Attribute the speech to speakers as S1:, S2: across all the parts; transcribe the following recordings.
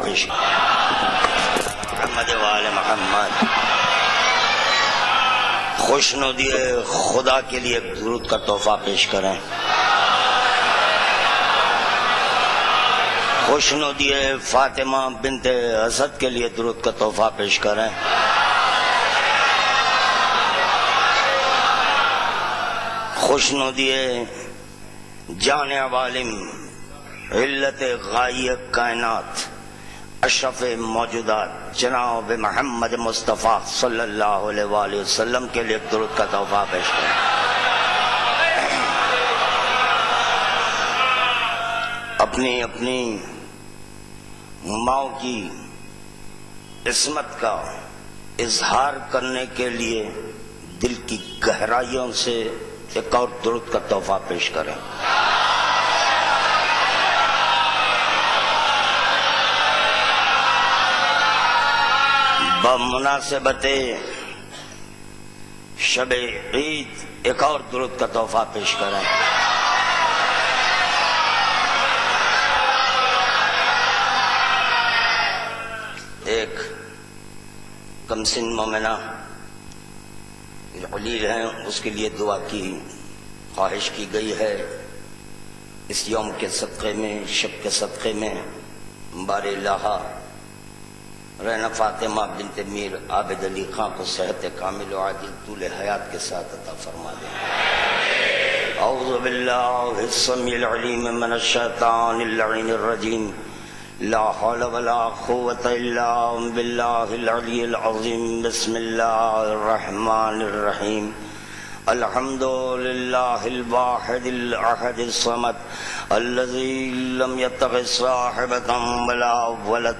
S1: پیش محمد وآل محمد. خوشنودی خدا کے لیے ایک درود کا تحفہ پیش کریں. خوشنودی فاطمہ بنت اسد کے لیے درود کا تحفہ پیش کریں. خوشنودی جان عوالم علت غائب کائنات اشرف موجودات جناب محمد مصطفیٰ صلی اللہ علیہ وآلہ وسلم کے لیے درود کا تحفہ پیش کریں. اپنی اپنی ماؤں کی عصمت کا اظہار کرنے کے لیے دل کی گہرائیوں سے ایک اور درود کا تحفہ پیش کریں. بمناسبت شب عید ایک اور درود کا تحفہ پیش کریں. ایک کمسن مومنہ علیل ہیں، اس کے لیے دعا کی خواہش کی گئی ہے. اس یوم کے صدقے میں، شب کے صدقے میں بار الہا رہنا فاطمہ بنت میر عابد علی خان کو صحت کامل و عاجل طول حیات کے ساتھ عطا فرما دیں. اعوذ باللہ السمیع العلیم من الشیطان اللعین الرجیم. لا حول ولا قوة الا باللہ العلی العظیم. بسم اللہ الرحمن الرحیم. الحمد للہ الواحد الاحد الصمد الذي لم يتخذ صاحبة ولا ولد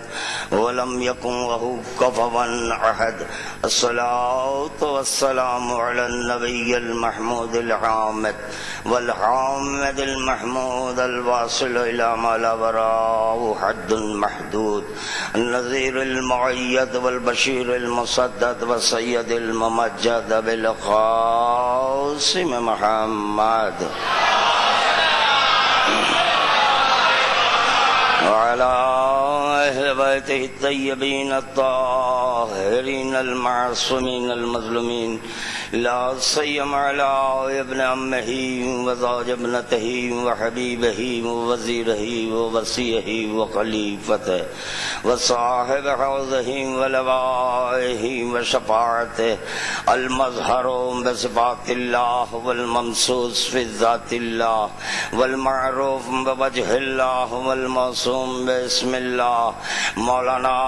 S1: ولم يكن له كفوا احد. الصلاة والسلام على النبي المحمود الحامد والحامد المحمود الواصل الى ما لا وراءه حد محدود. النذير المؤيد والبشير المسدد والسيد الممجد بالقاسم محمد وعلى أهل بيته الطيبين الطاهرين المعصومين المظلومين، لا سيما على ابن عمه وزوج ابنته وحبيبه ووزيره ووصيه وخليفته وصاحب حوضه ولوائه وشفاعته المظهر بصفات الله والممسوس في ذات الله والمعروف بوجه الله والموصوم باسم الله مولانا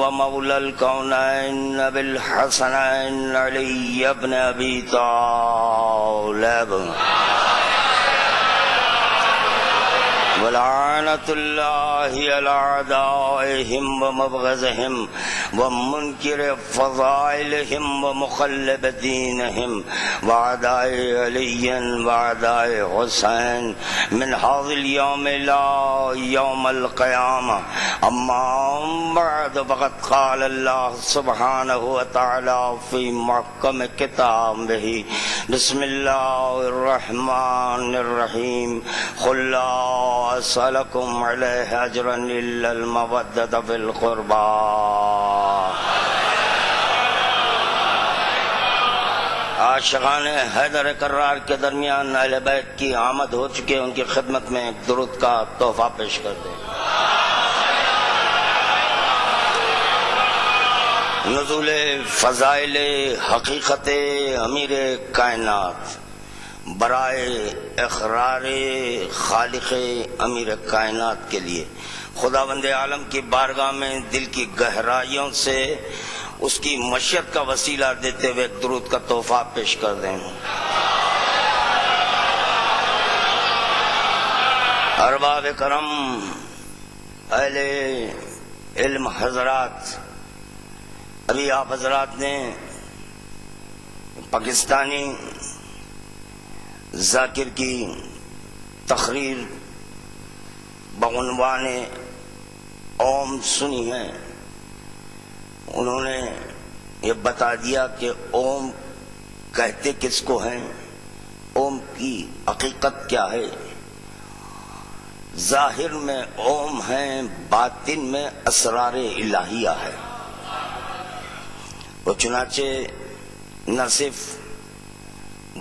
S1: ومولى الكونين بالحسنين علي ابن ابي طالب ولعنة الله على أعدائهم ومبغضهم ومنكر فضائلهم ومخلب دينهم وأعداء علي وأعداء حسين من هذا اليوم إلى يوم القيامة. أما بعد فقد قال الله سبحانه وتعالى في محكم كتابه بسم الله الرحمن الرحيم. قل لا أسألكم عليه أجرا إلا المودة في القربى. عاشقان حیدر کرار کے درمیان اہل بیت کی آمد ہو چکے، ان کی خدمت میں درود کا تحفہ پیش کر دیں. نزول فضائل حقیقت امیر کائنات برائے اقرار خالق امیر کائنات کے لیے خداوند عالم کی بارگاہ میں دل کی گہرائیوں سے اس کی مشیت کا وسیلہ دیتے ہوئے درود کا تحفہ پیش کر دیں. ارباب کرم، اہل علم حضرات، ابھی آپ حضرات نے پاکستانی ذاکر کی تقریر بعنوان اوم سنی ہے. انہوں نے یہ بتا دیا کہ اوم کہتے کس کو ہیں، اوم کی حقیقت کیا ہے. ظاہر میں اوم ہیں، باطن میں اسرار الہیہ ہے۔ وہ چنانچہ نہ صرف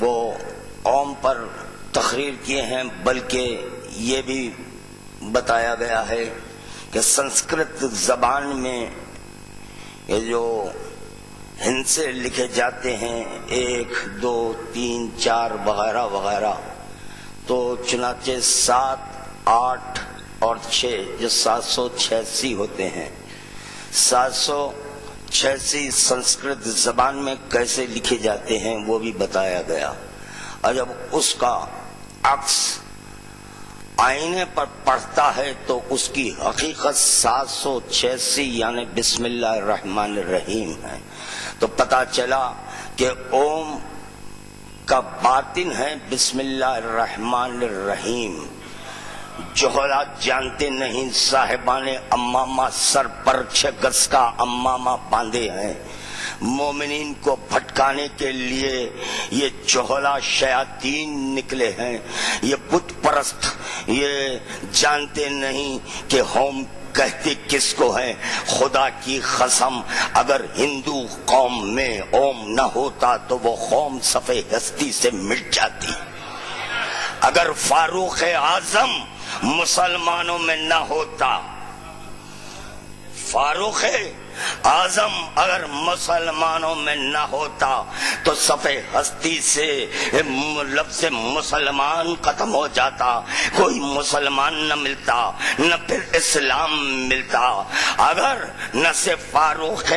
S1: وہ اوم پر تقریر کیے ہیں بلکہ یہ بھی بتایا گیا ہے کہ سنسکرت زبان میں یہ جو ہندسے لکھے جاتے ہیں 1 2 3 4 وغیرہ وغیرہ، تو چنانچہ 7 8 اور 6 جو 786 ہوتے ہیں، 786 سنسکرت زبان میں کیسے لکھے جاتے ہیں وہ بھی بتایا گیا۔ اور جب اس کا عکس آئینے پر پڑھتا ہے تو اس کی حقیقت 786 یعنی بسم اللہ الرحمن الرحیم ہے، تو پتہ چلا کہ اوم کا باطن ہے بسم اللہ الرحمن الرحیم۔ جوہرات جانتے نہیں، صاحبان امامہ سر پر 6 گز کا امامہ باندھے ہیں، مومنین کو بھٹکانے کے لیے یہ چہلا شیاطین نکلے ہیں۔ یہ بت پرست یہ جانتے نہیں کہ ہوم کہتے کس کو ہے۔ خدا کی قسم اگر ہندو قوم میں اوم نہ ہوتا تو وہ قوم صفحہ ہستی سے مٹ جاتی۔ اگر فاروق اعظم مسلمانوں میں نہ ہوتا، فاروق اعظم اگر مسلمانوں میں نہ ہوتا تو صفحہ ہستی سے لفظ مسلمان ختم ہو جاتا، کوئی مسلمان نہ ملتا، نہ پھر اسلام ملتا۔ اگر نہ صرف فاروق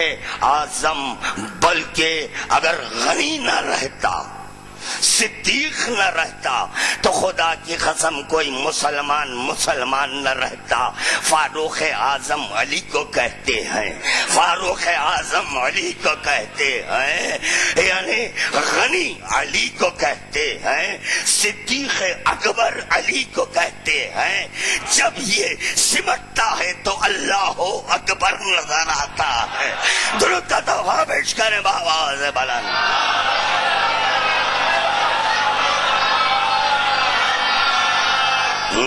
S1: اعظم بلکہ اگر غنی نہ رہتا، صدیق نہ رہتا تو خدا کی قسم کوئی مسلمان نہ رہتا۔ فاروق اعظم علی کو کہتے ہیں، فاروق اعظم علی کو کہتے ہیں، یعنی غنی علی کو کہتے ہیں، صدیق اکبر علی کو کہتے ہیں۔ جب یہ سمٹتا ہے تو اللہ اکبر نظر آتا ہے۔ درود کا تحفہ پیش کریں بآواز بلند۔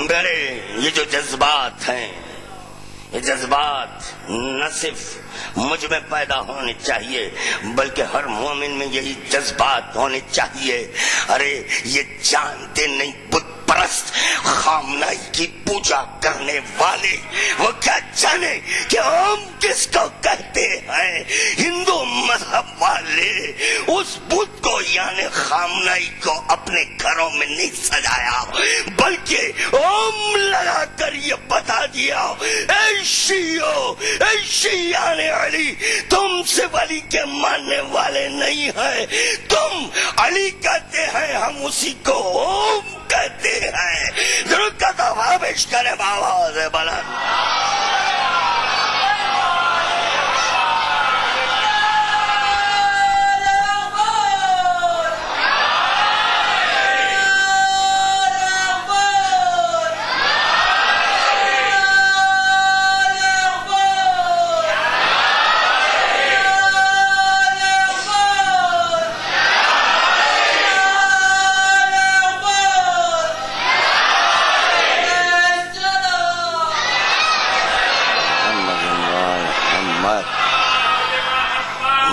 S1: میرے یہ جو جذبات ہیں، یہ جذبات نہ صرف مجھ میں پیدا ہونے چاہیے بلکہ ہر مومن میں یہی جذبات ہونے چاہیے۔ ارے یہ جانتے نہیں بت پرست خامنائی کی پوجا کرنے والے وہ کیا جانے کہ ہم کس کو کہتے ہیں۔ ہندو مذہب والے اس بت کو یعنی خامنائی کو اپنے گھروں میں نہیں سجایا بلکہ اوم لگا کر یہ بتا دیا، اے شیعو، اے شیعان علی، تم سے علی کے ماننے والے نہیں ہیں، تم علی کہتے ہیں، ہم اسی کو اوم کہتے ہیں۔ درود کا تحفہ پیش کریں بآواز بلند۔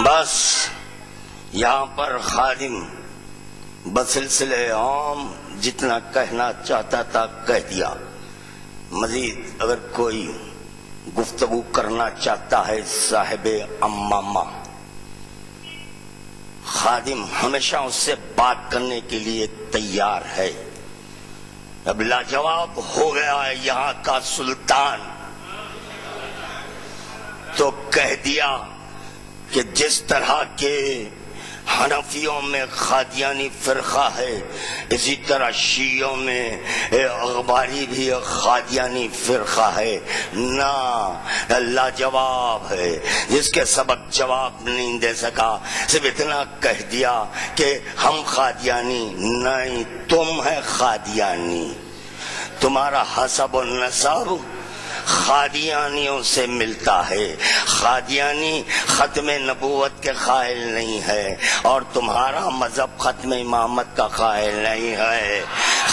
S1: بس یہاں پر خادم بسلسلے عام جتنا کہنا چاہتا تھا کہہ دیا۔ مزید اگر کوئی گفتگو کرنا چاہتا ہے صاحب امامہ، خادم ہمیشہ اس سے بات کرنے کے لیے تیار ہے۔ اب لاجواب ہو گیا ہے یہاں کا سلطان، تو کہہ دیا کہ جس طرح کے حنفیوں میں قادیانی فرقہ ہے اسی طرح شیعوں میں اخباری بھی قادیانی فرقہ ہے۔ نہ لاجواب ہے، جس کے سبق جواب نہیں دے سکا، صرف اتنا کہہ دیا کہ ہم قادیانی نہیں، تم ہے قادیانی، تمہارا حسب و نسب قادیانیوں سے ملتا ہے۔ قادیانی ختم نبوت کے قائل نہیں ہے اور تمہارا مذہب ختم امامت کا قائل نہیں ہے۔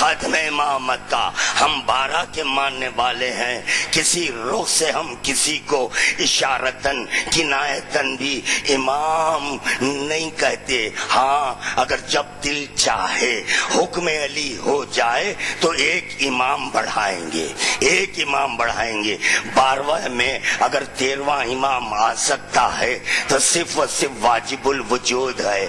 S1: خاتم امامت کا ہم 12 کے ماننے والے ہیں. کسی رخ سے ہم کسی کو اشارتن کنایتن بھی امام نہیں کہتے. ہاں اگر جب دل چاہے حکم علی ہو جائے تو ایک امام بڑھائیں گے, ایک امام بڑھائیں گے. 12 میں اگر 13واں امام آ سکتا ہے تو صرف و صرف واجب الوجود ہے.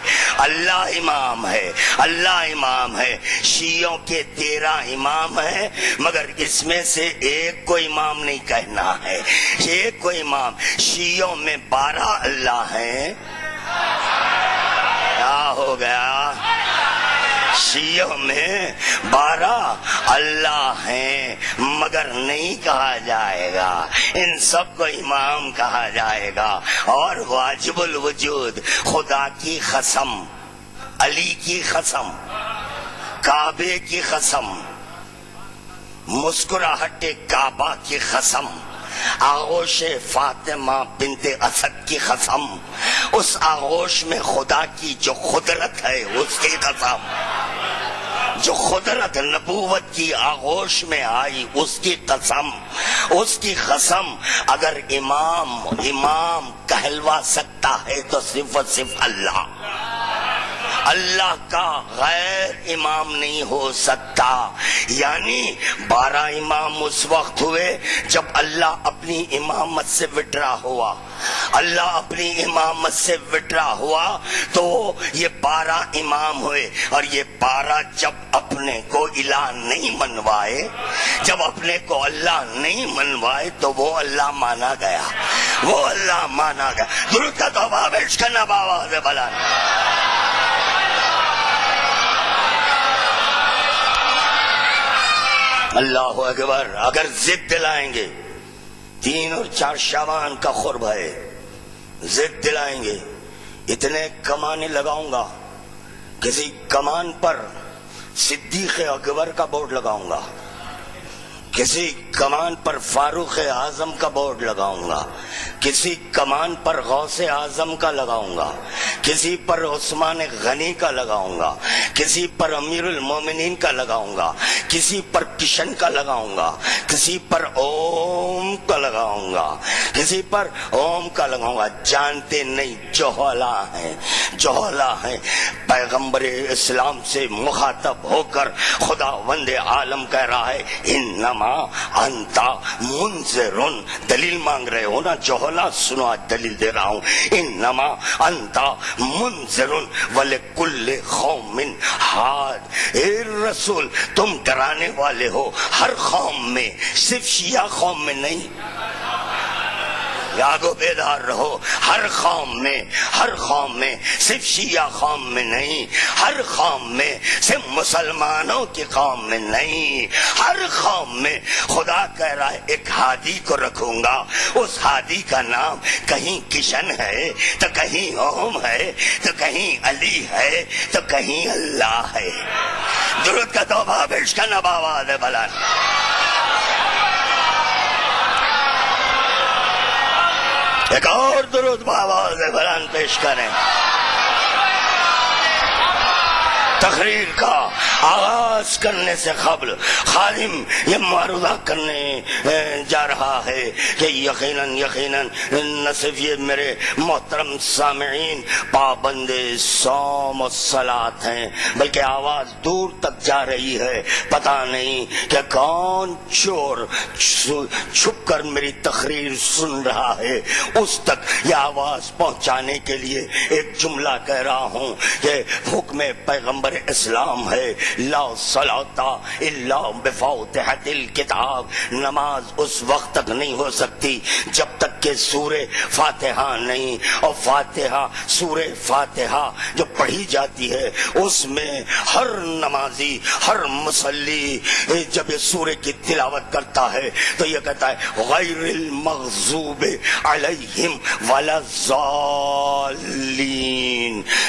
S1: اللہ امام ہے, اللہ امام ہے. شیعوں کے 13 امام ہیں, مگر اس میں سے ایک کو امام نہیں کہنا ہے. ایک کو امام. شیعوں میں 12 اللہ ہیں. کیا ہو گیا؟ شیعوں میں 12 اللہ ہیں, مگر نہیں کہا جائے گا. ان سب کو امام کہا جائے گا. اور واجب الوجود, خدا کی قسم, علی کی قسم, کعبے کی قسم, مسکراہٹ کعبہ کی قسم, آغوش فاطمہ بنت اسد کی قسم, اس آغوش میں خدا کی جو قدرت ہے اس کی قسم, جو قدرت نبوت کی آغوش میں آئی اس کی قسم, اس کی قسم. اگر امام کہلوا سکتا ہے تو صرف و صرف اللہ. اللہ کا غیر امام نہیں ہو سکتا. یعنی 12 امام اس وقت ہوئے جب اللہ اپنی امامت سے وڈرا ہوا. اللہ اپنی امامت سے وڈرا ہوا تو یہ 12 امام ہوئے. اور یہ 12 جب اپنے کو الہ نہیں منوائے, جب اپنے کو اللہ نہیں منوائے تو وہ اللہ مانا گیا, وہ اللہ مانا گیا. درود کا تحفہ پیش کرنا بآواز بلند. اللہ اکبر. اگر ضد دلائیں گے, 3 اور 4 شعبان کا قرب ہے, ضد دلائیں گے, اتنے کمانے لگاؤں گا, کسی کمان پر صدیق اکبر کا بورڈ لگاؤں گا, کسی کمان پر فاروق اعظم کا بورڈ لگاؤں گا, کسی کمان پر غوث اعظم کا لگاؤں گا, کسی پر عثمان غنی کا لگاؤں گا, کسی پر امیر المومنین کا لگاؤں گا, کسی پر کشن کا لگاؤں گا, کسی پر اوم کا لگاؤں گا, کسی پر اوم کا لگاؤں گا. جانتے نہیں, جوہلا ہیں, جوہلا ہیں. پیغمبر اسلام سے مخاطب ہو کر خدا وند عالم کہہ رہا ہے انما انتا منذرن. دلیل مانگ رہے ہو نا جوہلا, سنو آج دلیل دے رہا ہوں. انما انتا منذرن ولکل قوم ہاد. اے رسول تم ڈرانے والے ہو ہر قوم میں, صرف شیعہ قوم میں نہیں. یاگو بیدار رہو, ہر قوم میں, ہر قوم میں, صرف شیعہ قوم میں نہیں, ہر قوم میں, صرف مسلمانوں کی قوم میں نہیں, ہر قوم میں. خدا کہہ رہا ہے ایک ہادی کو رکھوں گا, اس ہادی کا نام کہیں کشن ہے تو کہیں اوم ہے تو کہیں علی ہے تو کہیں اللہ ہے. درود کا تحفہ پیش کرنا بآواز بلند. ایک اور درود بآواز بلند پیش کریں. تقریر کا آغاز کرنے سے قبل خادم یہ معروضہ کرنے جا رہا ہے کہ یقیناً نہ صرف یہ میرے محترم سامعین پابند صوم و صلاۃ ہیں, بلکہ آواز دور تک جا رہی ہے. پتہ نہیں کہ کون چور چھپ کر میری تقریر سن رہا ہے, اس تک یہ آواز پہنچانے کے لیے ایک جملہ کہہ رہا ہوں کہ حکم پیغمبر اسلام ہے لا صلاۃ الا بفاتحۃ الکتاب. نماز اس وقت تک نہیں ہو سکتی جب تک کہ سورہ فاتحہ نہیں, اور فاتحہ سورہ فاتحہ جو پڑھی جاتی ہے اس میں ہر نمازی, ہر مصلی جب یہ سورہ کی تلاوت کرتا ہے تو یہ کہتا ہے غیر المغضوب علیہم ولا الضالین.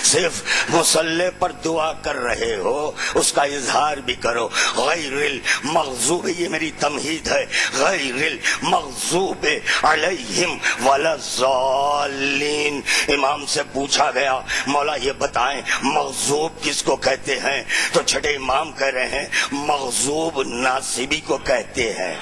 S1: صرف مصلی پر دعا کر رہے ہو اس کا اظہار بھی کرو. غیر المغضوب، یہ میری تمہید ہے، غیر المغضوب علیہم ولا الضالین. امام سے پوچھا گیا مولا یہ بتائیں مغضوب کس کو کہتے ہیں؟ تو چھٹے امام کہہ رہے ہیں مغضوب ناصبی کو کہتے ہیں.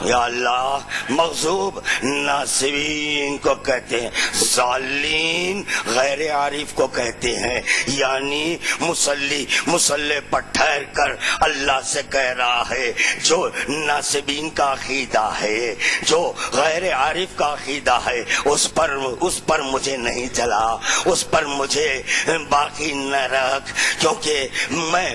S1: یا اللہ، مغضوب ناصبین کو کہتے ہیں، ضالین غیر عارف کو کہتے ہیں. یعنی مصلی پر ٹھہر کر اللہ سے کہہ رہا ہے جو ناصبین کا عقیدہ ہے، جو غیر عارف کا عقیدہ ہے، اس پر مجھے نہیں چلا، اس پر مجھے باقی نہ رکھ، کیونکہ میں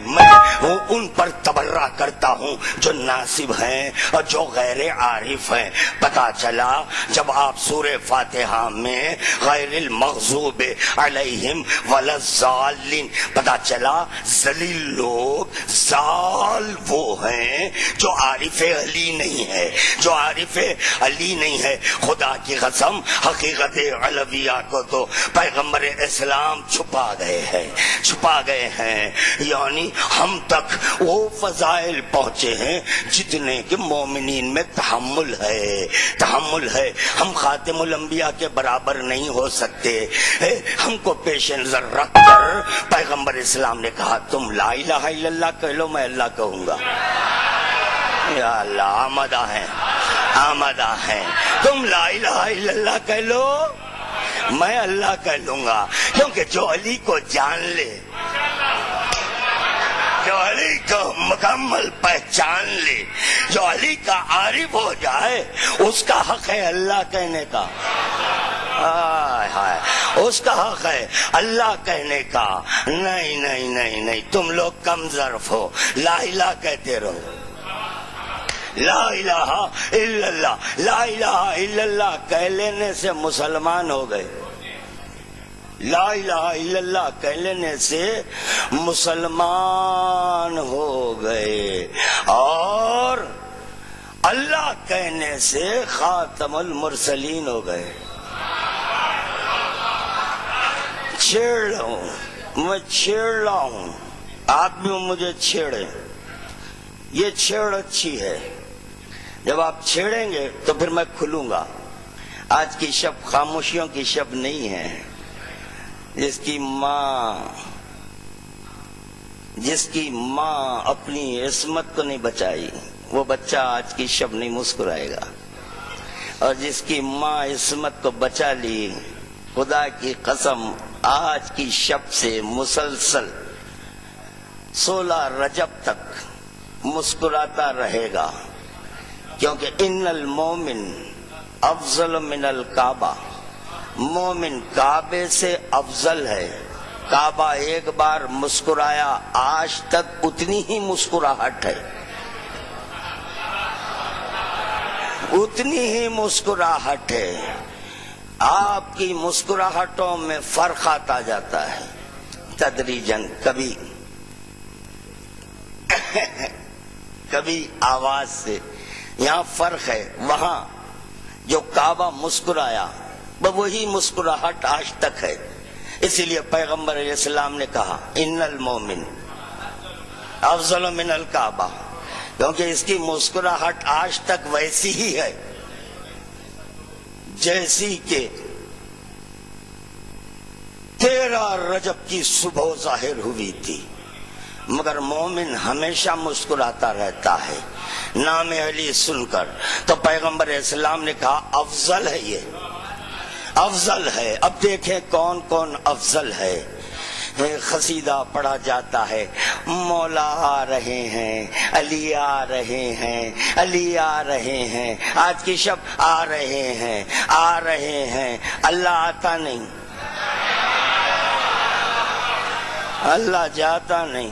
S1: ان پر تبرہ کرتا ہوں جو ناصب ہیں اور جو غیر عارف ہیں. پتا چلا جب آپ سورہ فاتحہ میں غیر المغضوب علیہم ولا الضالین، پتا چلا ذلیل لوگ، ضال وہ ہیں جو عارف علی نہیں ہے، جو عارف علی نہیں ہے. خدا کی قسم حقیقت علویہ کو تو پیغمبر اسلام چھپا گئے ہیں. یعنی ہم تک وہ فضائل پہنچے ہیں جتنے کہ مومنین میں تحمل ہے. ہم خاتم الانبیاء کے برابر نہیں ہو سکتے. ہم کو پیش نظر رکھ کر پیغمبر اسلام نے کہا تم لا الہ الا اللہ کہہ لو، میں اللہ کہوں گا. یا اللہ، آمدہ ہیں. تم لا الہ الا اللہ کہہ لو، میں اللہ کہہ لوں گا. کیونکہ جو علی کو جان لے، جو علی کو مکمل پہچان لے، جو علی کا عارف ہو جائے، اس کا حق ہے اللہ کہنے کا. اس کا حق ہے اللہ کہنے کا. نہیں، تم لوگ کم ظرف ہو. لا الہ کہتے رہو، لا الہ الا اللہ. لا الہ الا اللہ کہہ لینے سے مسلمان ہو گئے. لا الہ الا اللہ کہہ لینے سے مسلمان ہو گئے، اور اللہ کہنے سے خاتم المرسلین ہو گئے. میں چھیڑ رہا ہوں، آپ بھی مجھے چھیڑیں. یہ چھیڑ اچھی ہے. جب آپ چھیڑیں گے تو پھر میں کھلوں گا. آج کی شب خاموشیوں کی شب نہیں ہے. جس کی ماں اپنی عصمت کو نہیں بچائی، وہ بچہ آج کی شب نہیں مسکرائے گا. اور جس کی ماں عصمت کو بچا لی، خدا کی قسم آج کی شب سے مسلسل 16 رجب تک مسکراتا رہے گا. کیونکہ ان المومن افضل من الکعبہ، مومن کعبے سے افضل ہے. کعبہ ایک بار مسکرایا، آج تک اتنی ہی مسکراہٹ ہے، اتنی ہی مسکراہٹ ہے. آپ کی مسکراہٹوں میں فرق آتا جاتا ہے تدریجاً. کبھی آواز سے، یہاں فرق ہے. وہاں جو کعبہ مسکرایا وہی مسکراہٹ آج تک ہے. اسی لیے پیغمبر علیہ السلام نے کہا ان المومن افضل من الکعبہ، کیونکہ اس کی مسکراہٹ آج تک ویسی ہی ہے جیسی کہ 13 رجب کی صبح ظاہر ہوئی تھی. مگر مومن ہمیشہ مسکراتا رہتا ہے نام علی سن کر. تو پیغمبر اسلام نے کہا افضل ہے، یہ افضل ہے. اب دیکھیں کون کون افضل ہے. قصیدہ پڑھا جاتا ہے، مولا آ رہے ہیں، علی آ رہے ہیں، علی آ رہے ہیں. آج کی شب آ رہے ہیں. اللہ آتا نہیں، اللہ جاتا نہیں.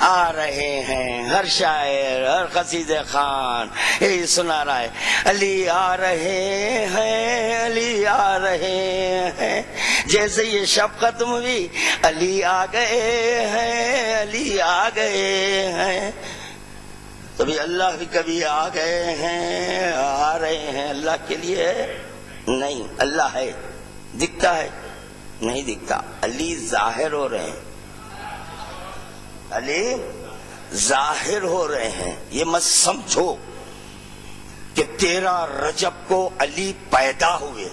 S1: آ رہے ہیں. ہر شاعر، ہر قصیدہ خان یہی سنا رہا ہے، علی آ رہے ہیں، علی آ رہے ہیں. جیسے یہ شب ختم ہوئی، علی آ گئے ہیں، علی آ گئے ہیں. کبھی اللہ بھی کبھی آ گئے ہیں، آ رہے ہیں. اللہ کے لیے نہیں، اللہ ہے، دکھتا ہے نہیں دکھتا، علی ظاہر ہو رہے ہیں، علی ظاہر ہو رہے ہیں. یہ مت سمجھو کہ 13 رجب کو علی پیدا ہوئے،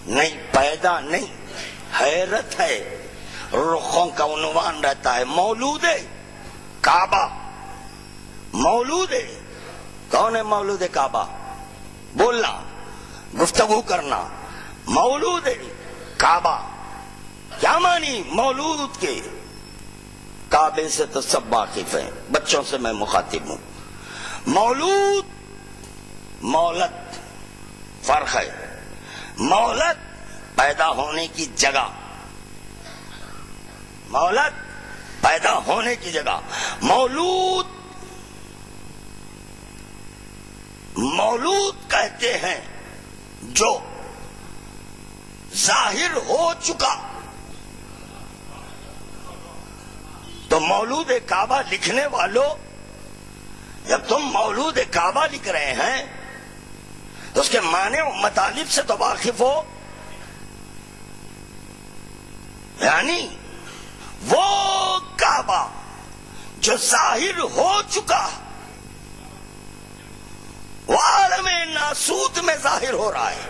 S1: نہیں پیدا نہیں. حیرت ہے، رخوں کا عنوان رہتا ہے مولود کعبہ. مولود کون ہے؟ مولود کعبہ. بولنا، گفتگو کرنا. مولود کعبہ کیا معنی مولود کے؟ کعبے سے تو سب واقف ہیں، بچوں سے میں مخاطب ہوں. مولود مولد فرق ہے. مولد پیدا ہونے کی جگہ، مولد پیدا ہونے کی جگہ. مولود مولود کہتے ہیں جو ظاہر ہو چکا. تو مولود کعبہ لکھنے والوں، جب تم مولود کعبہ لکھ رہے ہیں تو اس کے معنی و مطالب سے تو واقف ہو. یعنی وہ کعبہ جو ظاہر ہو چکا، وہ عالم ناسوت میں ظاہر ہو رہا ہے.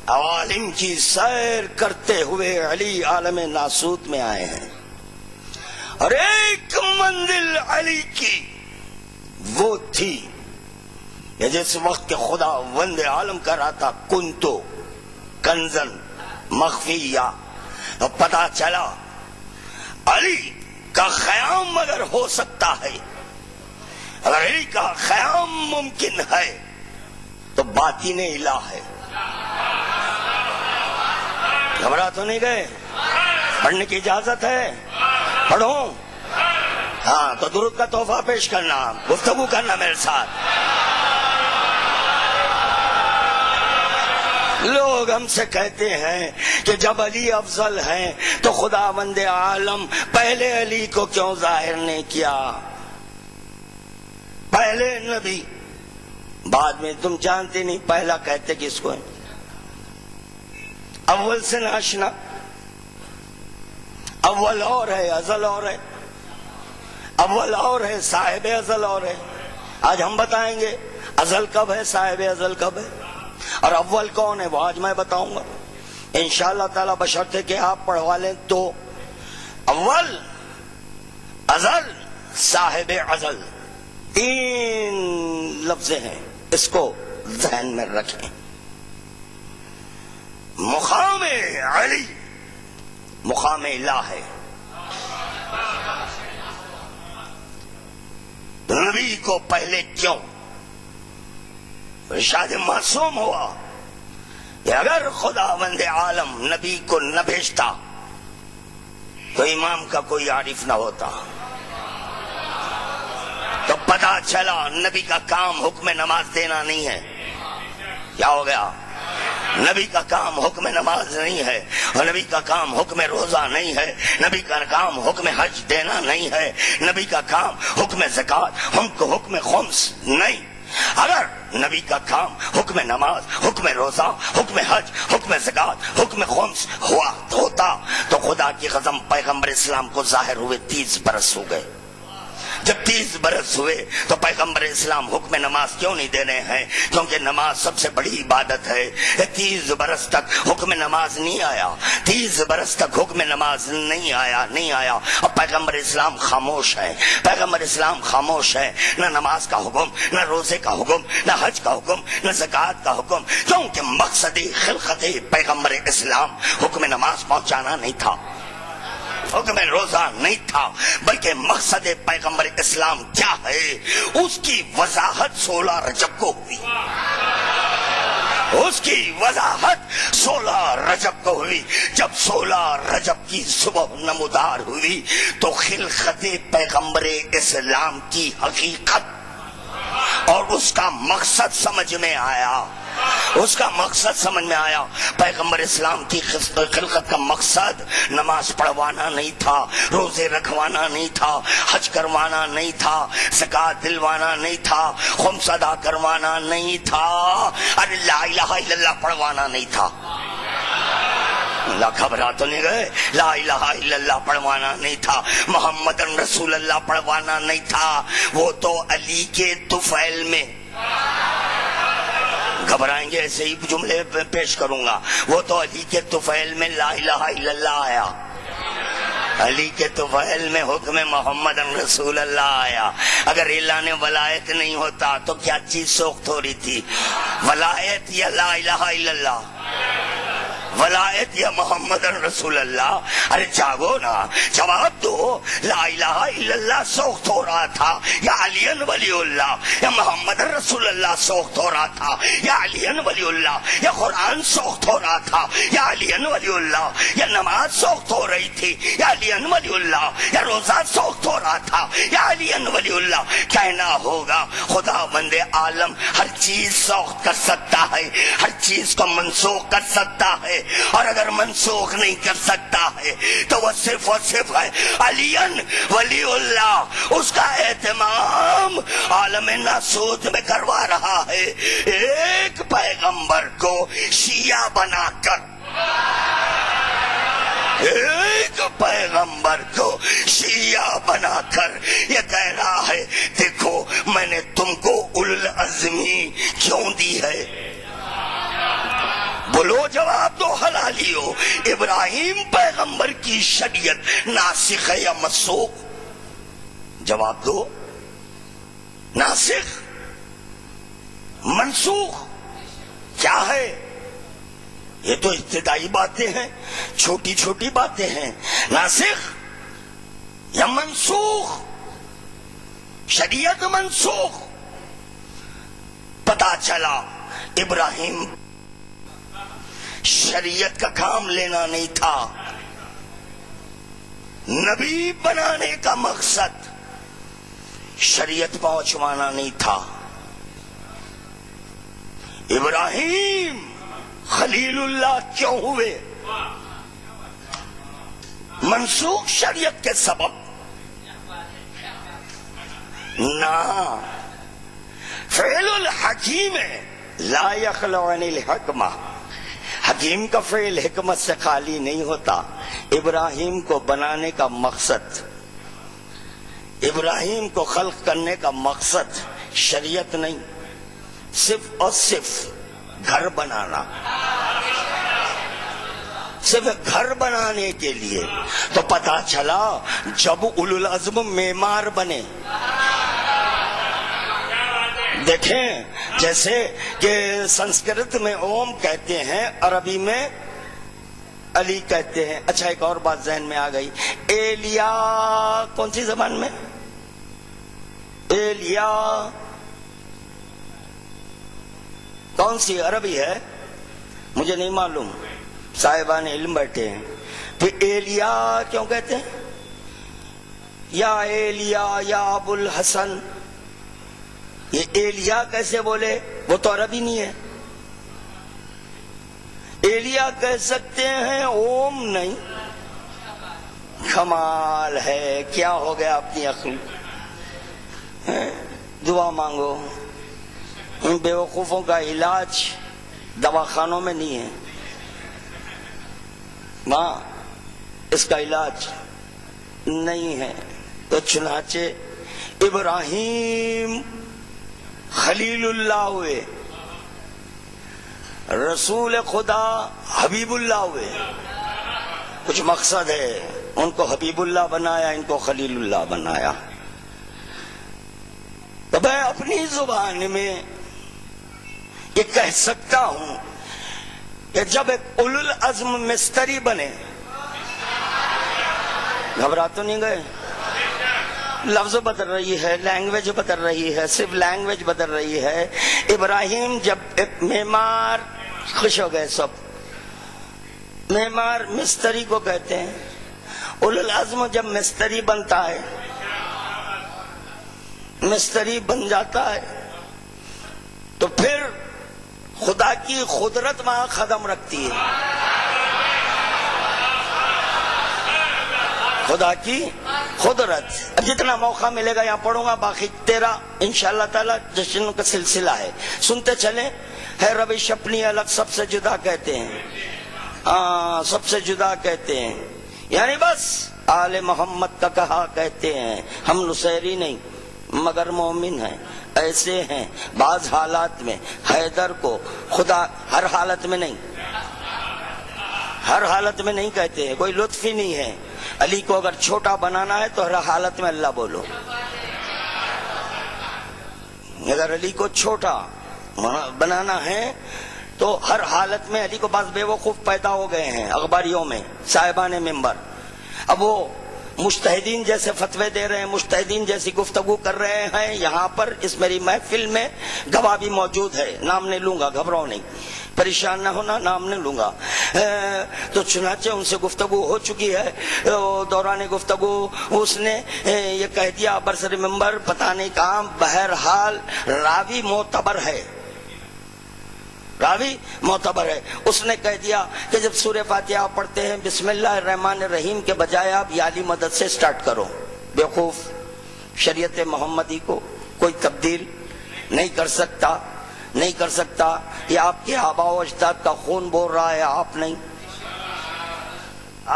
S1: عوالم کی سیر کرتے ہوئے علی عالم ناسوت میں آئے ہیں، اور ایک منزل علی کی وہ تھی کہ جس وقت کے خدا وند عالم کر رہا تھا کنتو کنزن مخفیہ، تو پتا چلا علی کا قیام اگر ہو سکتا ہے، اگر علی کا قیام ممکن ہے تو باطن الہ ہے. گھبرا تو نہیں گئے؟ پڑھنے کی اجازت ہے؟ پڑھو. ہاں تو درود کا تحفہ پیش کرنا، گفتگو کرنا میرے ساتھ. لوگ ہم سے کہتے ہیں کہ جب علی افضل ہیں تو خداوند عالم پہلے علی کو کیوں ظاہر نہیں کیا؟ پہلے نبی، بعد میں تم جانتے نہیں پہلا کہتے کس کو ہے. اول سے ناشنا، اول اور ہے، ازل اور ہے. اول اور ہے، صاحب ازل اور ہے. آج ہم بتائیں گے ازل کب ہے، صاحب ازل کب ہے، اور اول کون ہے وہ آج میں بتاؤں گا انشاءاللہ تعالی، بشرطے کہ آپ پڑھوا لیں تو. اول، ازل، صاحب ازل، 3 لفظ ہیں، اس کو ذہن میں رکھیں. مقام علی مقام الہ ہے. نبی کو پہلے کیوں ارشاد معصوم ہوا کہ اگر خداوند عالم نبی کو نہ بھیجتا تو امام کا کوئی عارف نہ ہوتا. تو پتا چلا نبی کا کام حکم نماز دینا نہیں ہے. کیا ہو گیا؟ نبی کا کام حکم نماز نہیں ہے، اور نبی کا کام حکم روزہ نہیں ہے، نبی کا کام حکم حج دینا نہیں ہے، نبی کا کام حکم زکوٰۃ، حکم خمس نہیں. اگر نبی کا کام حکم نماز، حکم روزہ، حکم حج، حکم زکوٰۃ، حکم خمس ہوتا تو خدا کی قسم پیغمبر اسلام کو ظاہر ہوئے 30 برس ہو گئے. جب 30 برس ہوئے تو پیغمبر اسلام حکم نماز کیوں نہیں دے رہے ہیں؟ کیونکہ نماز سب سے بڑی عبادت ہے. 30 برس تک حکم نماز نہیں آیا، 30 برس تک حکم نماز نہیں آیا. اب پیغمبر اسلام خاموش ہے، پیغمبر اسلام خاموش ہے. نہ نماز کا حکم، نہ روزے کا حکم، نہ حج کا حکم، نہ زکوٰۃ کا حکم. کیونکہ مقصد خلقت پیغمبر اسلام حکم نماز پہنچانا نہیں تھا، حکم روزہ نہیں تھا، بلکہ مقصد پیغمبر اسلام کیا ہے اس کی وضاحت 16 رجب کو ہوئی. اس کی وضاحت 16 رجب کو ہوئی. جب 16 رجب کی صبح نمودار ہوئی تو خلقت پیغمبر اسلام کی حقیقت اور اس کا مقصد سمجھ میں آیا. اس کا مقصد سمجھ میں آیا. پیغمبر اسلام کی خلقت کا مقصد نماز پڑھوانا نہیں تھا، روزے رکھوانا نہیں تھا، حج کروانا نہیں تھا، زکوٰۃ دلوانا نہیں تھا، خمس ادا کروانا نہیں تھا، ارے لا الہ الا اللہ پڑھوانا نہیں تھا. اللہ گھبرا تو نہیں گئے؟ لا الہ الا اللہ پڑھوانا نہیں تھا، محمد رسول اللہ پڑھوانا نہیں تھا، وہ تو علی کے طفیل میں. گھبرائیں گے ایسے ہی جملے پیش کروں گا. وہ تو علی کے طفیل میں لا الہ الا اللہ آیا، علی کے طفیل میں حکم محمد رسول اللہ آیا. اگر اعلان ولایت نہیں ہوتا تو کیا چیز سوخت ہو رہی تھی؟ ولایت یا لا الہ الا اللہ؟ ولایت یا محمد رسول اللہ؟ ارے جاگو نا، جواب دو. لا الہ الا اللہ سوخت ہو رہا تھا یا علی ولی اللہ، یا محمد رسول اللہ سوخت ہو رہا تھا یا علی ولی اللہ، یا قرآن سوخت ہو رہا تھا یا علی ولی اللہ، یا نماز سوخت ہو رہی تھی یا علی ولی اللہ، یا روزہ سوخت ہو رہا تھا یا علی ولی اللہ. کہنا ہوگا خدا بند عالم ہر چیز سوخت کر سکتا ہے، ہر چیز کو منسوخ کر سکتا ہے، اور اگر منسوخ نہیں کر سکتا ہے تو وہ صرف اور صرف ہے علی ولی اللہ. اس کا اہتمام عالم ناسوت میں کروا رہا ہے، ایک پیغمبر کو شیعہ بنا کر، ایک پیغمبر کو شیعہ بنا کر یہ کہہ رہا ہے دیکھو میں نے تم کو اولو العزمی کیوں دی ہے. بولو، جواب دو حلالیو. ابراہیم پیغمبر کی شریعت ناسخ ہے یا منسوخ؟ جواب دو. ناسخ منسوخ کیا ہے؟ یہ تو ابتدائی باتیں ہیں، چھوٹی چھوٹی باتیں ہیں. ناسخ یا منسوخ؟ شریعت منسوخ. پتا چلا ابراہیم شریعت کا کام لینا نہیں تھا، نبی بنانے کا مقصد شریعت پہنچوانا نہیں تھا. ابراہیم خلیل اللہ کیوں ہوئے؟ منسوخ شریعت کے سبب نہ. فعل الحکیم لا یخلو عن الحکمہ، حکیم کا فعل حکمت سے خالی نہیں ہوتا. ابراہیم کو بنانے کا مقصد، ابراہیم کو خلق کرنے کا مقصد شریعت نہیں، صرف اور صرف گھر بنانا، صرف گھر بنانے کے لیے. تو پتا چلا جب اولو العزم معمار بنے، دیکھیں جیسے کہ سنسکرت میں اوم کہتے ہیں، عربی میں علی کہتے ہیں. اچھا ایک اور بات ذہن میں آ گئی، ایلیا کون سی زبان میں؟ ایلیا کون سی عربی ہے؟ مجھے نہیں معلوم، صاحبان علم بیٹھے ہیں. پھر ایلیا کیوں کہتے ہیں؟ یا ایلیا یا ابو الحسن، یہ ایلیا کیسے بولے؟ وہ تو عربی نہیں ہے. ایلیا کہہ سکتے ہیں، اوم نہیں. کمال ہے، کیا ہو گیا اپنی عقل؟ دعا مانگو. ان بیوقوفوں کا علاج دواخانوں میں نہیں ہے، وہاں اس کا علاج نہیں ہے. تو چنانچہ ابراہیم خلیل اللہ ہوئے، رسول خدا حبیب اللہ ہوئے. کچھ مقصد ہے، ان کو حبیب اللہ بنایا، ان کو خلیل اللہ بنایا. تو میں اپنی زبان میں یہ کہہ سکتا ہوں کہ جب ایک اولو العزم مستری بنے، گھبرا تو نہیں گئے؟ لفظ بدل رہی ہے، لینگویج بدل رہی ہے، صرف لینگویج بدل رہی ہے. ابراہیم جب ایک معمار، خوش ہو گئے سب. معمار مستری کو کہتے ہیں. اولو العزم جب مستری بنتا ہے، مستری بن جاتا ہے، تو پھر خدا کی قدرت وہاں قدم رکھتی ہے. خدا کی قدرت. جتنا موقع ملے گا یہاں پڑھوں گا، باقی 13 انشاءاللہ تعالی جشن کا سلسلہ ہے، سنتے چلیں. ہے روش اپنی الگ سب سے جدا کہتے ہیں. سب سے جدا کہتے ہیں، یعنی بس آل محمد کا کہا کہتے ہیں، ہم نصیری نہیں مگر مومن ہیں۔ ایسے ہیں بعض حالات میں حیدر کو خدا، ہر حالت میں نہیں، ہر حالت میں نہیں کہتے ہیں، کوئی لطف ہی نہیں ہے۔ علی کو اگر چھوٹا بنانا ہے تو ہر حالت میں اللہ بولو، اگر علی کو چھوٹا بنانا ہے تو ہر حالت میں۔ علی کو بعض بے وقوف پیدا ہو گئے ہیں اخباریوں میں، صاحبان ممبر، اب وہ مجتہدین جیسے فتوے دے رہے ہیں، مجتہدین جیسی گفتگو کر رہے ہیں۔ یہاں پر اس میری محفل میں گواہ بھی موجود ہے، نام نہیں لوں گا، گھبراؤ نہیں، پریشان نہ ہونا، نام نہیں لوں گا۔ تو چنانچہ ان سے گفتگو ہو چکی ہے، دوران گفتگو اس نے یہ کہہ دیا برسر ممبر، پتہ نہیں کہاں، بہرحال راوی معتبر ہے، راوی معتبر ہے، اس نے کہہ دیا کہ جب سورہ فاتحہ پڑھتے ہیں بسم اللہ الرحمن الرحیم کے بجائے آپ یا علی مدد سے سٹارٹ کرو۔ بیوقوف، شریعت محمدی کو کوئی تبدیل نہیں کر سکتا، نہیں کر سکتا۔ یہ آپ کے آباء و اجداد کا خون بول رہا ہے، آپ نہیں،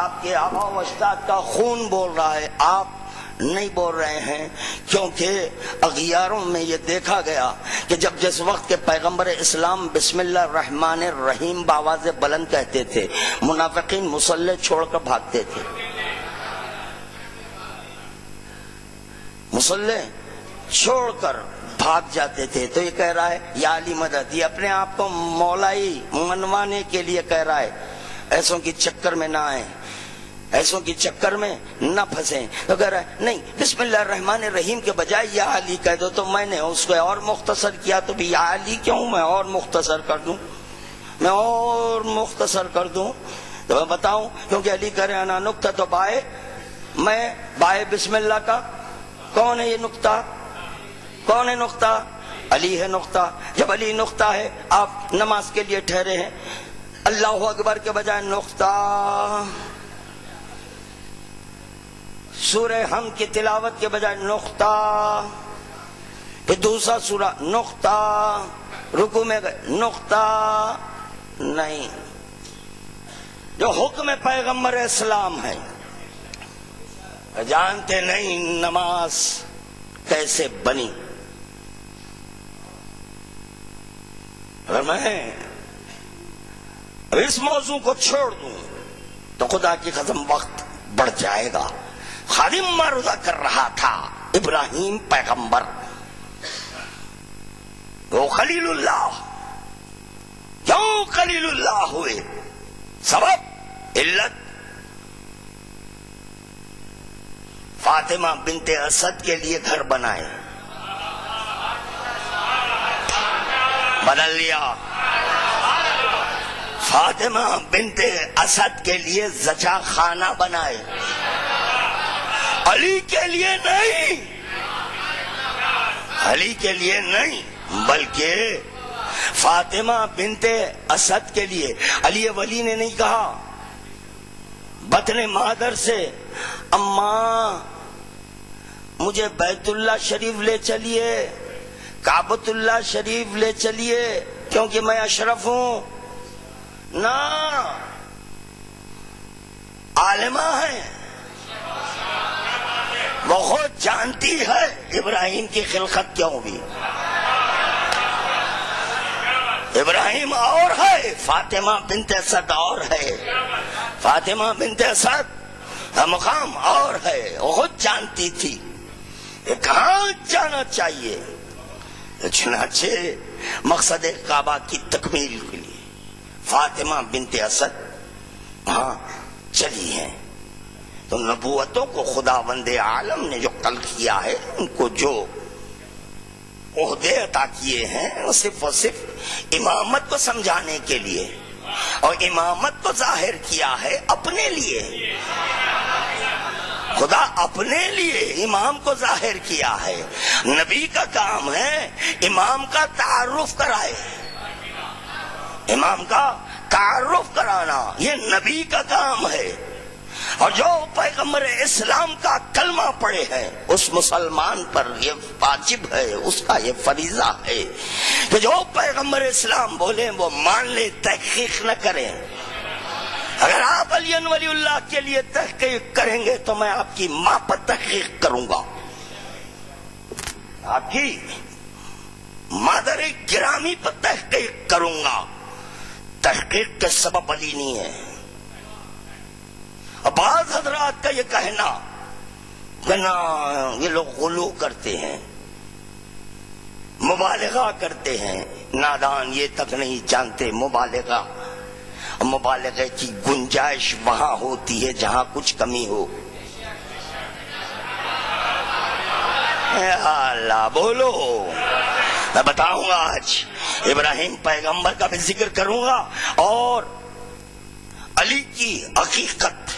S1: آپ کے آباء و اجداد کا خون بول رہا ہے، آپ نہیں بول رہے ہیں، کیونکہ اغیاروں میں یہ دیکھا گیا کہ جب جس وقت کے پیغمبر اسلام بسم اللہ الرحمن الرحیم بآواز بلند کہتے تھے، منافقین مصلی چھوڑ کر بھاگتے تھے، مصلی چھوڑ کر بھاگ جاتے تھے۔ تو یہ کہہ رہا ہے یا علی مدد، یہ اپنے آپ کو مولائی منوانے کے لیے کہہ رہا ہے، ایسوں کی چکر میں نہ آئیں، ایسوں کی چکر میں نہ پھنسیں۔ تو کہہ رہا ہے نہیں، بسم اللہ الرحمن الرحیم کے بجائے یا علی کہہ دو۔ تو میں نے اس کو اور مختصر کیا، تو بھی یا علی کیوں، میں اور مختصر کر دوں، میں اور مختصر کر دوں، تو میں بتاؤں، کیونکہ علی کہہ رہے ہیں انا نقطہ، تو بائے، میں بائے بسم اللہ کا کون ہے؟ یہ نقطہ کون ہے؟ نقطہ علی ہے نقطہ۔ جب علی نقطہ ہے، آپ نماز کے لیے ٹھہرے ہیں، اللہ اکبر کے بجائے نقطہ، سورہ ہم کی تلاوت کے بجائے نقطہ، پھر دوسرا سورہ نقطہ، رکوع میں گئے نقطہ نہیں۔ جو حکم پیغمبر اسلام ہے، جانتے نہیں نماز کیسے بنی۔ اگر میں اس موضوع کو چھوڑ دوں تو خدا کی قسم وقت بڑھ جائے گا۔ خادم معروضہ کر رہا تھا ابراہیم پیغمبر، وہ خلیل اللہ، کیوں خلیل اللہ ہوئے؟ سبب، علت، فاطمہ بنت اسد کے لیے گھر بنائے، بدل لیا۔ فاطمہ بنت اسد کے لیے زچا خانہ بنائے، علی کے لیے نہیں، علی کے لیے نہیں، بلکہ فاطمہ بنت اسد کے لیے۔ علی ولی نے نہیں کہا بطن مادر سے اماں مجھے بیت اللہ شریف لے چلیے، کعبۃ اللہ شریف لے چلیے، کیونکہ میں اشرف ہوں، نہ، عالمہ ہے، وہ خود جانتی ہے ابراہیم کی خلقت کیوں ہوئی۔ ابراہیم اور ہے، فاطمہ بنت اسد اور ہے، فاطمہ بنت اسد کا مقام اور ہے، وہ خود جانتی تھی کہ کہاں جانا چاہیے۔ چنانچہ مقصد کعبہ کی تکمیل کے لیے فاطمہ بنت اسد وہاں چلی ہیں۔ تو نبوتوں کو خداوند عالم نے جو خلق کیا ہے، ان کو جو عہدے عطا کیے ہیں، وہ صرف اور صرف امامت کو سمجھانے کے لیے، اور امامت کو ظاہر کیا ہے اپنے لیے۔ خدا اپنے لیے امام کو ظاہر کیا ہے۔ نبی کا کام ہے امام کا تعارف کرائے، امام کا تعارف کرانا، یہ نبی کا کام ہے۔ اور جو پیغمبر اسلام کا کلمہ پڑھے ہیں، اس مسلمان پر یہ واجب ہے، اس کا یہ فریضہ ہے کہ جو پیغمبر اسلام بولے وہ مان لے، تحقیق نہ کریں۔ اگر آپ علی ولی اللہ کے لیے تحقیق کریں گے تو میں آپ کی ماں پر تحقیق کروں گا، آپ کی مادر گرامی پر تحقیق کروں گا۔ تحقیق کے سبب علی نہیں ہے۔ اب بعض حضرات کا یہ کہنا کہ نا یہ لوگ غلو کرتے ہیں، مبالغہ کرتے ہیں، نادان یہ تک نہیں جانتے مبالغے کی گنجائش وہاں ہوتی ہے جہاں کچھ کمی ہو۔ اے اللہ بولو، میں بتاؤں گا آج ابراہیم پیغمبر کا بھی ذکر کروں گا اور علی کی حقیقت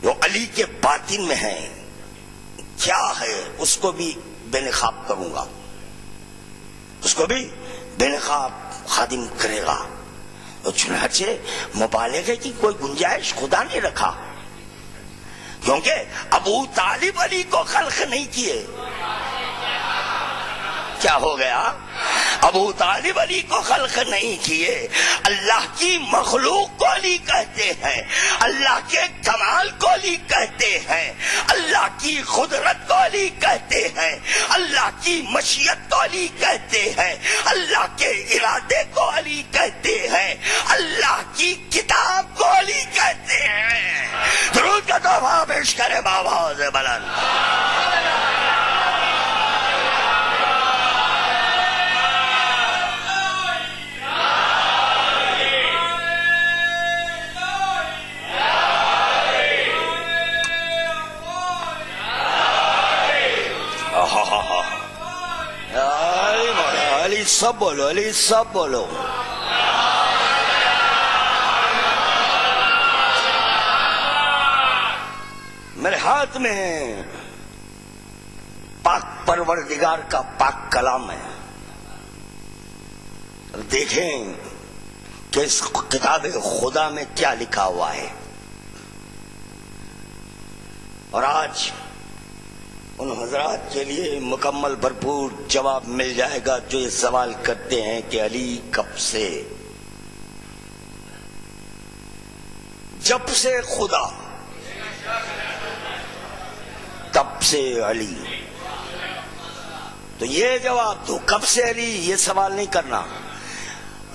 S1: جو علی کے باطن میں ہے کیا ہے اس کو بھی بے نقاب کروں گا، اس کو بھی بے نقاب خادم کرے گا۔ تو چنانچہ مبالغے کی کوئی گنجائش خدا نے رکھا، کیونکہ ابو طالب علی کو خلق نہیں کیے۔ کیا ہو گیا؟ ابو طالب علی کو خلق نہیں کیے، اللہ کی مخلوق کو علی کہتے ہیں، اللہ کے کمال کو علی کہتے ہیں، اللہ کی قدرت کو علی کہتے ہیں، اللہ کی مشیت کو علی کہتے ہیں، اللہ کے ارادے کو علی کہتے ہیں، اللہ کی کتاب کو علی کہتے ہیں۔ درود کا تحفہ پیش کرے بآواز بلند۔ علی سب بولو، علی سب بولو۔ میرے ہاتھ میں پاک پروردگار کا پاک کلام ہے، دیکھیں کہ اس کتاب خدا میں کیا لکھا ہوا ہے۔ اور آج ان حضرات کے لیے مکمل بھرپور جواب مل جائے گا جو یہ سوال کرتے ہیں کہ علی کب سے؟ جب سے خدا تب سے علی۔ تو یہ جواب دو، کب سے علی، یہ سوال نہیں کرنا۔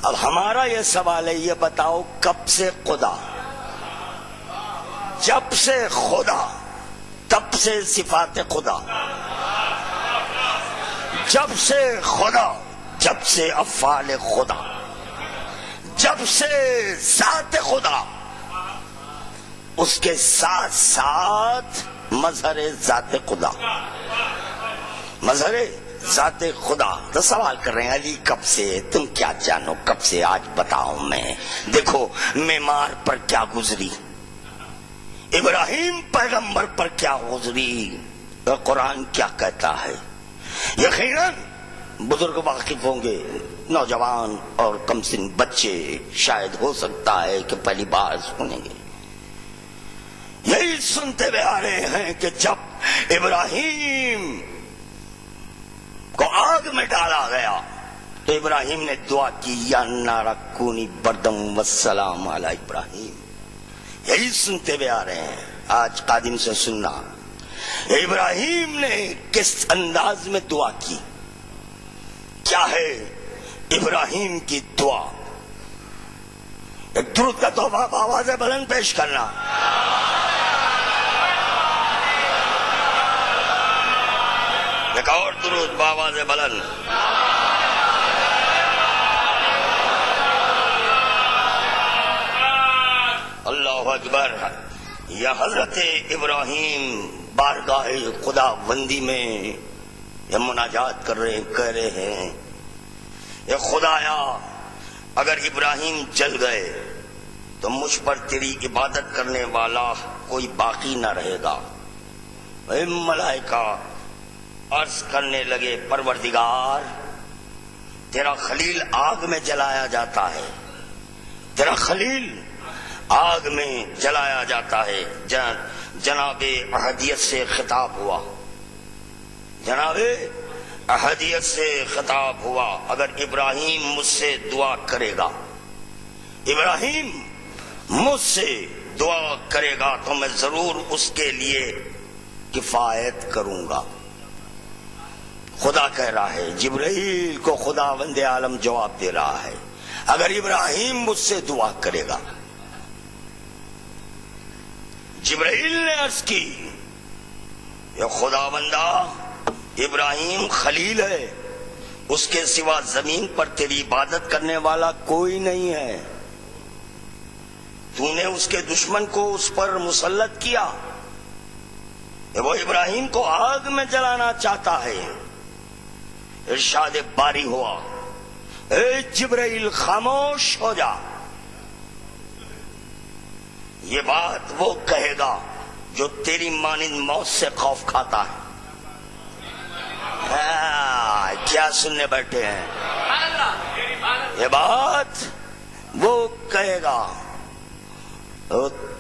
S1: اب ہمارا یہ سوال ہے، یہ بتاؤ کب سے خدا؟ جب سے خدا، تب سے صفات خدا، جب سے خدا، جب سے افعال خدا، جب سے ذات خدا، اس کے ساتھ ساتھ مظہر ذات خدا، مظہر ذات خدا۔ تو سوال کر رہے ہیں علی کب سے؟ تم کیا جانو کب سے؟ آج بتاؤں میں۔ دیکھو معمار پر کیا گزری، ابراہیم پیغمبر پر کیا گزری، اور قرآن کیا کہتا ہے۔ یقیناً بزرگ واقف ہوں گے، نوجوان اور کم سن بچے شاید ہو سکتا ہے کہ پہلی بار سنیں گے۔ یہی سنتے ہوئے آ رہے ہیں کہ جب ابراہیم کو آگ میں ڈالا گیا تو ابراہیم نے دعا کی، یا نار کونی بردم والسلام علی ابراہیم۔ یہی سنتے ہوئے آ رہے ہیں، آج قادم سے سننا ابراہیم نے کس انداز میں دعا کی، کیا ہے ابراہیم کی دعا۔ ایک درود کا تحفہ بآواز بلند پیش کرنا۔ ایک اور درود بآواز بلند۔ اللہ اکبر۔ یا حضرت ابراہیم بارگاہ خدا بندی میں یہ مناجات کر رہے ہیں، کہہ رہے ہیں اے خدایا اگر ابراہیم جل گئے تو مجھ پر تیری عبادت کرنے والا کوئی باقی نہ رہے گا۔ اے ملائکہ عرض کرنے لگے پروردگار تیرا خلیل آگ میں جلایا جاتا ہے، تیرا خلیل آگ میں جلایا جاتا ہے۔ جناب احدیت سے خطاب ہوا، جناب احدیت سے خطاب ہوا، اگر ابراہیم مجھ سے دعا کرے گا، ابراہیم مجھ سے دعا کرے گا تو میں ضرور اس کے لیے کفایت کروں گا. خدا کہہ رہا ہے، جبرائیل کو خداوند عالم جواب دے رہا ہے، اگر ابراہیم مجھ سے دعا کرے گا. جبرائیل نے عرض کی، یہ خداوندہ ابراہیم خلیل ہے، اس کے سوا زمین پر تیری عبادت کرنے والا کوئی نہیں ہے. تو نے اس کے دشمن کو اس پر مسلط کیا، وہ ابراہیم کو آگ میں جلانا چاہتا ہے. ارشاد باری ہوا، اے جبرائیل خاموش ہو جا. یہ بات وہ کہے گا جو تیری مانند موت سے خوف کھاتا ہے. کیا سننے بیٹھے ہیں؟ یہ بات وہ کہے گا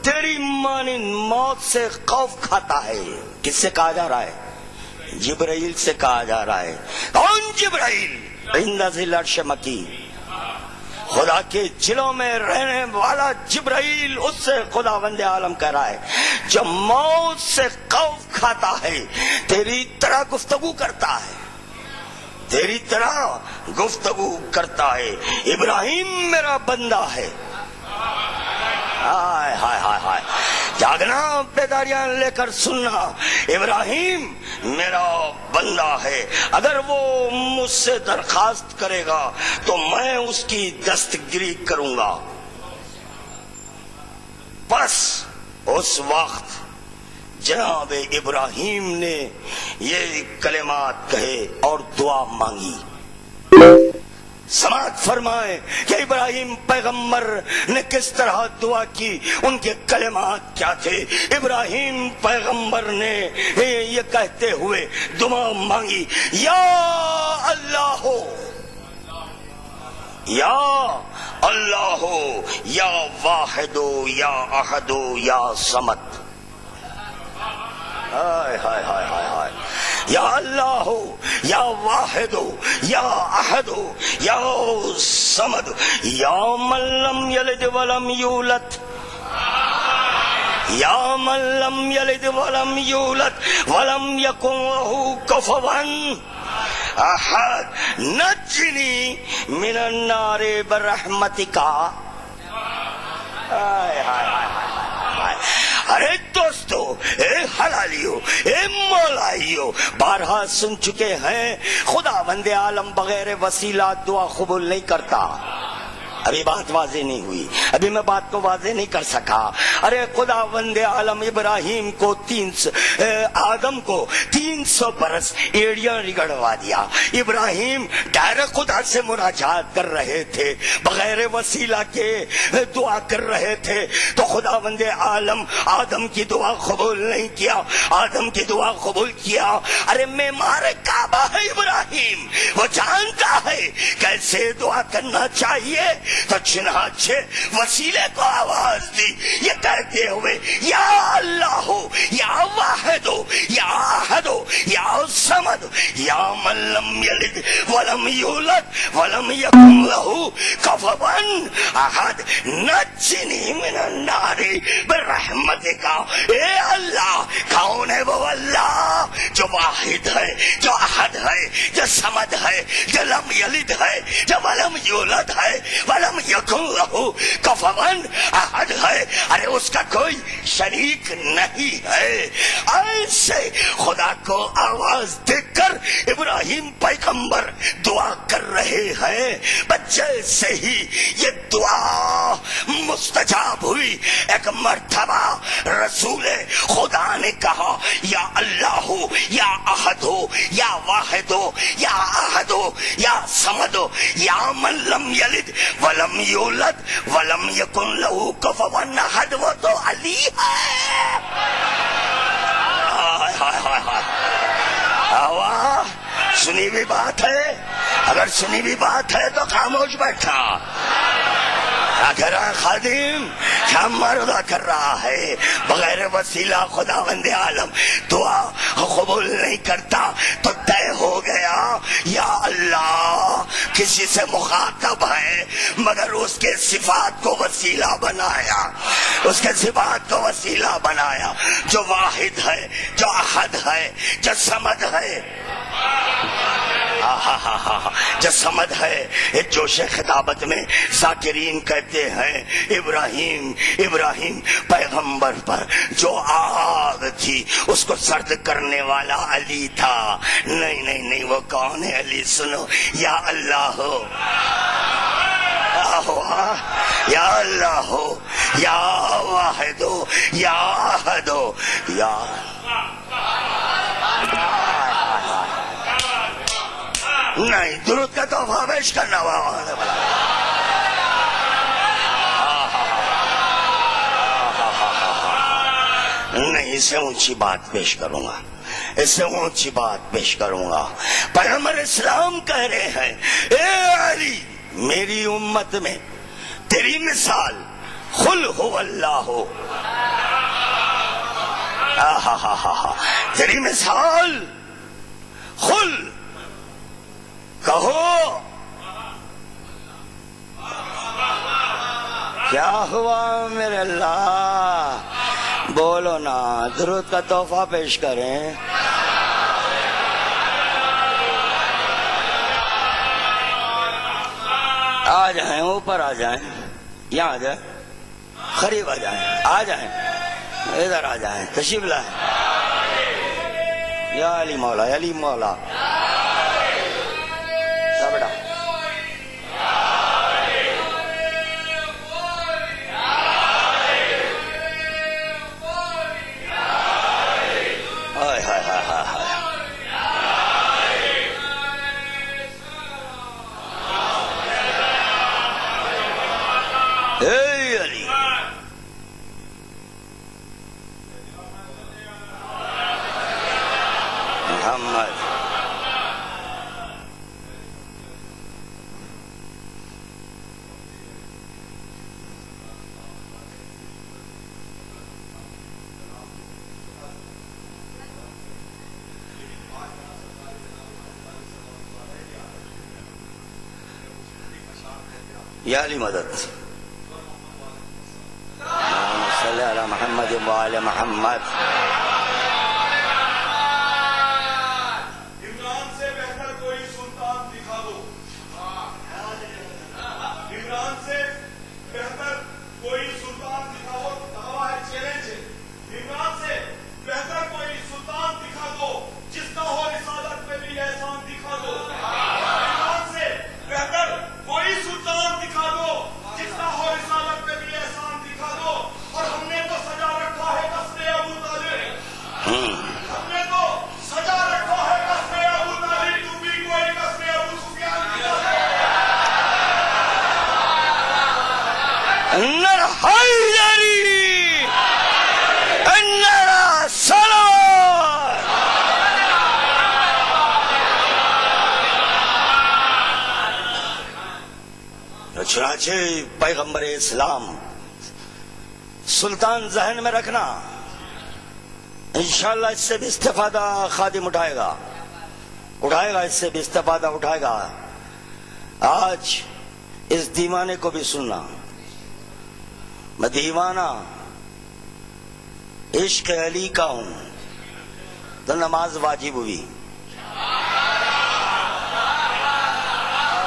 S1: تیری مانند موت سے خوف کھاتا ہے. کس سے کہا جا رہا ہے؟ جبرائیل سے کہا جا رہا ہے. کون جبرائیل؟ عند ذی العرش مکین، خدا کے جلوں میں رہنے والا جبرائیل. اس سے خداوند عالم کہہ رہا ہے جو موت سے خوف کھاتا ہے، تیری طرح گفتگو کرتا ہے، تیری طرح گفتگو کرتا ہے. ابراہیم میرا بندہ ہے. ہائے ہائے ہائے ہائے، جاگنا، بیداریاں لے کر سننا. ابراہیم میرا بندہ ہے، اگر وہ مجھ سے درخواست کرے گا تو میں اس کی دستگیری کروں گا. بس اس وقت جناب ابراہیم نے یہ کلمات کہے اور دعا مانگی. سماعت فرمائے کہ ابراہیم پیغمبر نے کس طرح دعا کی، ان کے کلمات کیا تھے. ابراہیم پیغمبر نے یہ کہتے ہوئے دعا مانگی، یا اللہ ہو، یا اللہ ہو، یا واحد ہو، یا احد ہو، یا صمد. ہائے ہائے ہائے ہائے ہائے، یا اللہ ہو، یا واحد ہو، یا احد ہو، یا صمد، یا من لم یلد ولم یولد، یا من لم یلد ولم یولد ولم یکن لہ کفوا احد، نجنی من النار برحمتک. ہائے ہائے ہائے. ارے دوستو، اے حلالیو، اے مولائیو، بارہا سن چکے ہیں خداوند عالم بغیر وسیلہ دعا قبول نہیں کرتا. ابھی بات واضح نہیں ہوئی، ابھی میں بات کو واضح نہیں کر سکا. ارے خداوند عالم ابراہیم کو آدم کو 300 برس ایڑیاں رگڑوا دیا. ابراہیم ڈائریکٹ خدا سے مناجات کر رہے تھے، بغیر وسیلہ کے دعا کر رہے تھے، تو خداوند عالم آدم کی دعا قبول نہیں کیا، آدم کی دعا قبول کیا. ارے معمار کعبہ ہے ابراہیم، وہ جانتا ہے کیسے دعا کرنا چاہیے، تو چنانچہ وسیلے کو آواز دی یہ کہتے ہوئے، یا اللہ ہو، یا واحد ہو، یا احد ہو، یا صمد، یا من لم یلد ولم یولد ولم یکن لہ کفوا احد، نجنی من النار برحمتک. اے اللہ، کون ہے وہ اللہ جو واحد ہے، جو احد ہے، جو صمد ہے، جو لم یلد ہے، جو ولم یولد ہے، ولم یکن لہ کفوا احد ہے. ارے اس کا کوئی شریک نہیں ہے. ایسے خدا کو آواز دے کر ابراہیم پیغمبر دعا کر رہے ہیں. بچے سے ہی یہ دعا مستجاب ہوئی. ایک مرتبہ رسول خدا نے کہا، یا اللہ ہو، یا احد ہو، یا واحد ہو، یا احد ہو، یا صمد ہو، یا من لم یلد ولم یولد ولم یکن لہ کفوا احد. وہ تو علی ہے. واہ، سنی بھی بات ہے. اگر سنی بھی بات ہے تو خاموش بیٹھا. اگر خادم کیا مردا کر رہا ہے بغیر وسیلہ خداوند عالم دعا قبول نہیں کرتا تو طے ہو گیا یا اللہ کسی سے مخاطب ہے مگر اس کے صفات کو وسیلہ بنایا، اس کے صفات کو وسیلہ بنایا، جو واحد ہے، جو احد ہے، جو صمد ہے، جو سمد ہے۔ جوش خطابت میں ذاکرین کہتے ہیں ابراہیم ابراہیم پیغمبر پر جو آگ تھی اس کو سرد کرنے والا علی تھا۔ نہیں نہیں نہیں، وہ کون ہے علی؟ سنو، یا اللہ ہو، یا اللہ ہو، یا واحد ہو، یا احد ہو، یا نہیں، درود کا تحفہ پیش کرنا نہیں، اس سے اونچی بات پیش کروں گا، اس سے اونچی بات پیش کروں گا۔ پیغمبر اسلام کہہ رہے ہیں اے علی میری امت میں تیری مثال قل هو اللہ ہو، تیری مثال قل کہو کیا ہوا میرے اللہ، بولو نا، درود کا تحفہ پیش کریں۔ آ جائیں، اوپر آ جائیں، یہاں آ جائیں، قریب آ جائیں، آ جائیں، ادھر آ جائیں، تشریف لائیں۔ یا علی مولا، یا علی مولا، بیٹا اے علی محمد یا علی مدد، صلی علی محمد و آل محمد۔
S2: عمران سے بہتر کوئی سلطان دکھا دو، عمران سے بہتر کوئی سلطان دکھاؤ، دعویٰ ہے، چیلنج ہے، عمران سے بہتر کوئی سلطان دکھا دو جس کا ہو رسالت میں بھی احسان دکھا دو، عمران سے بہتر کوئی سلطان دکھا دو جس کا ہو رسالت میں بھی احسان دکھا دو۔ اور ہم نے تو سجا رکھا ہے قصر ابو طالب، ہم نے تو سجا رکھا ہے قصر ابو طالب، تو بھی کوئی قصر ابو سفیان دکھا دو۔
S1: نر حیدری نر سلام۔ چنانچہ پیغمبر اسلام سلطان ذہن میں رکھنا، انشاءاللہ اس سے بھی استفادہ خادم اٹھائے گا، اس سے بھی استفادہ اٹھائے گا۔ آج اس دیوانے کو بھی سننا، میں دیوانہ عشق علی کا ہوں تو نماز واجب ہوئی،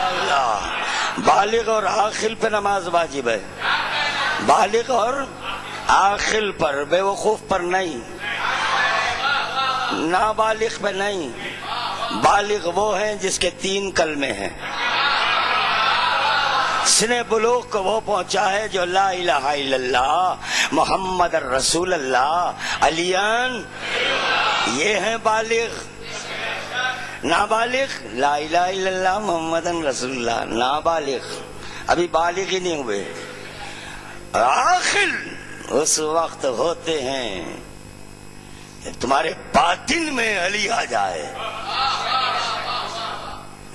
S1: اللہ بالغ اور عاقل پہ نماز واجب ہے، بالغ اور عاقل پر، بے وقوف پر نہیں، نابالغ پہ نہیں۔ بالغ وہ ہیں جس کے 3 کلمے ہیں، سن بلوغ کو وہ پہنچا ہے جو لا الہ الا اللہ محمد رسول اللہ علیان، یہ ہیں بالغ۔ نابالغ لا الہ الا اللہ محمد رسول اللہ، نابالغ ابھی بالغ ہی نہیں ہوئے۔ عاقل اس وقت ہوتے ہیں کہ تمہارے باطن میں علی آ جائے،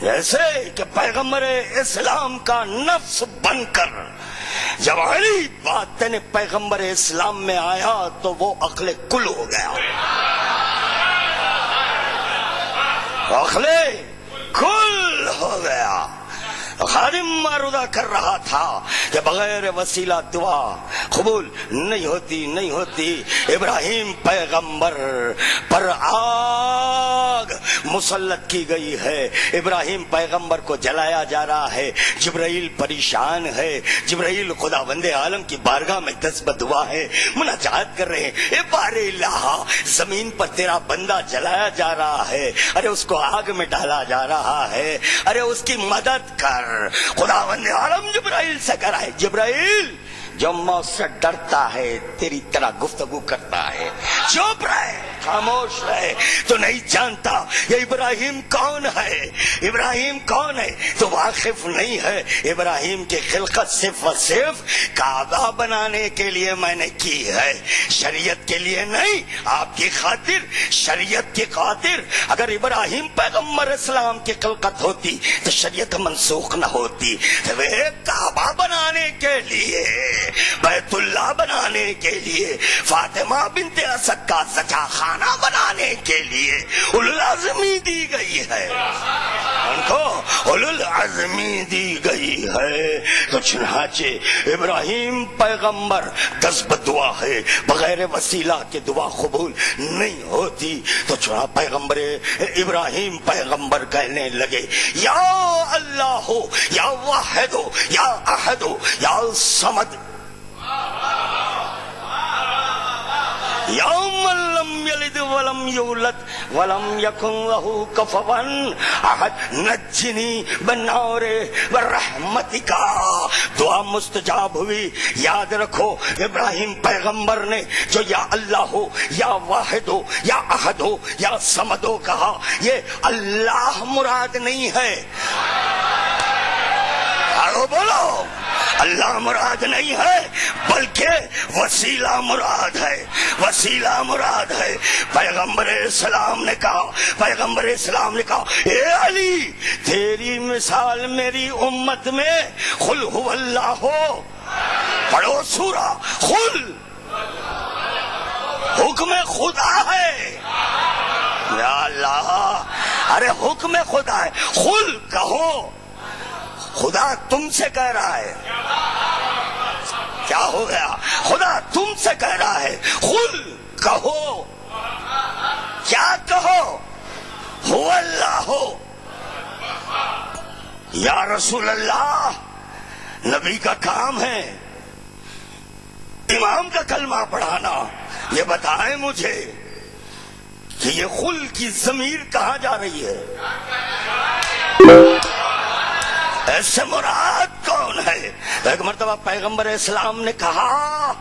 S1: جیسے کہ پیغمبر اسلام کا نفس بن کر جب علی باطن پیغمبر اسلام میں آیا تو وہ عقل کل ہو گیا، عقل کل ہو گیا۔ خادم معروضہ کر رہا تھا کہ بغیر وسیلہ دعا قبول نہیں ہوتی۔ ابراہیم پیغمبر پر آگ مسلط کی گئی ہے، ابراہیم پیغمبر کو جلایا جا رہا ہے، جبرائیل پریشان ہے، جبرائیل خداوند عالم کی بارگاہ میں دست بدعا ہے، مناجات کر رہے ہیں، اے بار الہ، زمین پر تیرا بندہ جلایا جا رہا ہے، ارے اس کو آگ میں ڈالا جا رہا ہے، ارے اس کی مدد کر۔ خداوند عالم جبرائیل سے کہہ رہا ہے، جبرائیل جو موت سے ڈرتا ہے تیری طرح گفتگو کرتا ہے، چپ رہے، خاموش رہے، تو نہیں جانتا یہ ابراہیم کون ہے، ابراہیم کون ہے تو واقف نہیں ہے۔ ابراہیم کی خلقت صرف و صرف کعبہ بنانے کے لیے میں نے کی ہے، شریعت کے لیے نہیں، آپ کی خاطر، شریعت کی خاطر۔ اگر ابراہیم پیغمبر اسلام کی خلقت ہوتی تو شریعت منسوخ نہ ہوتی، وہ کعبہ بنانے کے لیے، بیت اللہ بنانے کے لیے، فاطمہ بنت اسد کا سچا خانہ بنانے کے لیے اولو العزمی دی گئی ہے، ان کو اولو العزمی دی گئی ہے۔ تو چنانچہ ابراہیم پیغمبر دست بدعا ہے، بغیر وسیلہ کے دعا قبول نہیں ہوتی، تو چنانچہ پیغمبر ابراہیم پیغمبر کہنے لگے، یا اللہ ہو، یا واحد ہو، یا احد ہو، یا صمد، یا من لم یلد ولم یولد ولم یکن لہ کفوا احد نجنی بالنار برحمتک۔ دعا مستجاب ہوئی۔ یاد رکھو ابراہیم پیغمبر نے جو یا اللہ ہو، یا واحد ہو، یا احد ہو، یا صمد ہو کہا، یہ اللہ مراد نہیں ہے، آگے بولو، اللہ مراد نہیں ہے بلکہ وسیلہ مراد ہے، وسیلہ مراد ہے۔ پیغمبر اسلام نے کہا، اے علی، تیری مثال میری امت میں قل هو اللہ ہو، پڑھو سورہ قل، حکم خدا ہے، یا اللہ، ارے حکم خدا ہے، قل کہو، خدا تم سے کہہ رہا ہے، کیا ہو گیا؟ خدا تم سے کہہ رہا ہے، قل کہو، کیا کہو؟ هو اللہ ہو۔ یا رسول اللہ، نبی کا کام ہے امام کا کلمہ پڑھانا، یہ بتائیں مجھے کہ یہ قل کی ضمیر کہاں جا رہی ہے؟ ایسے مراد کون ہے؟ ایک مرتبہ پیغمبر اسلام نے کہا،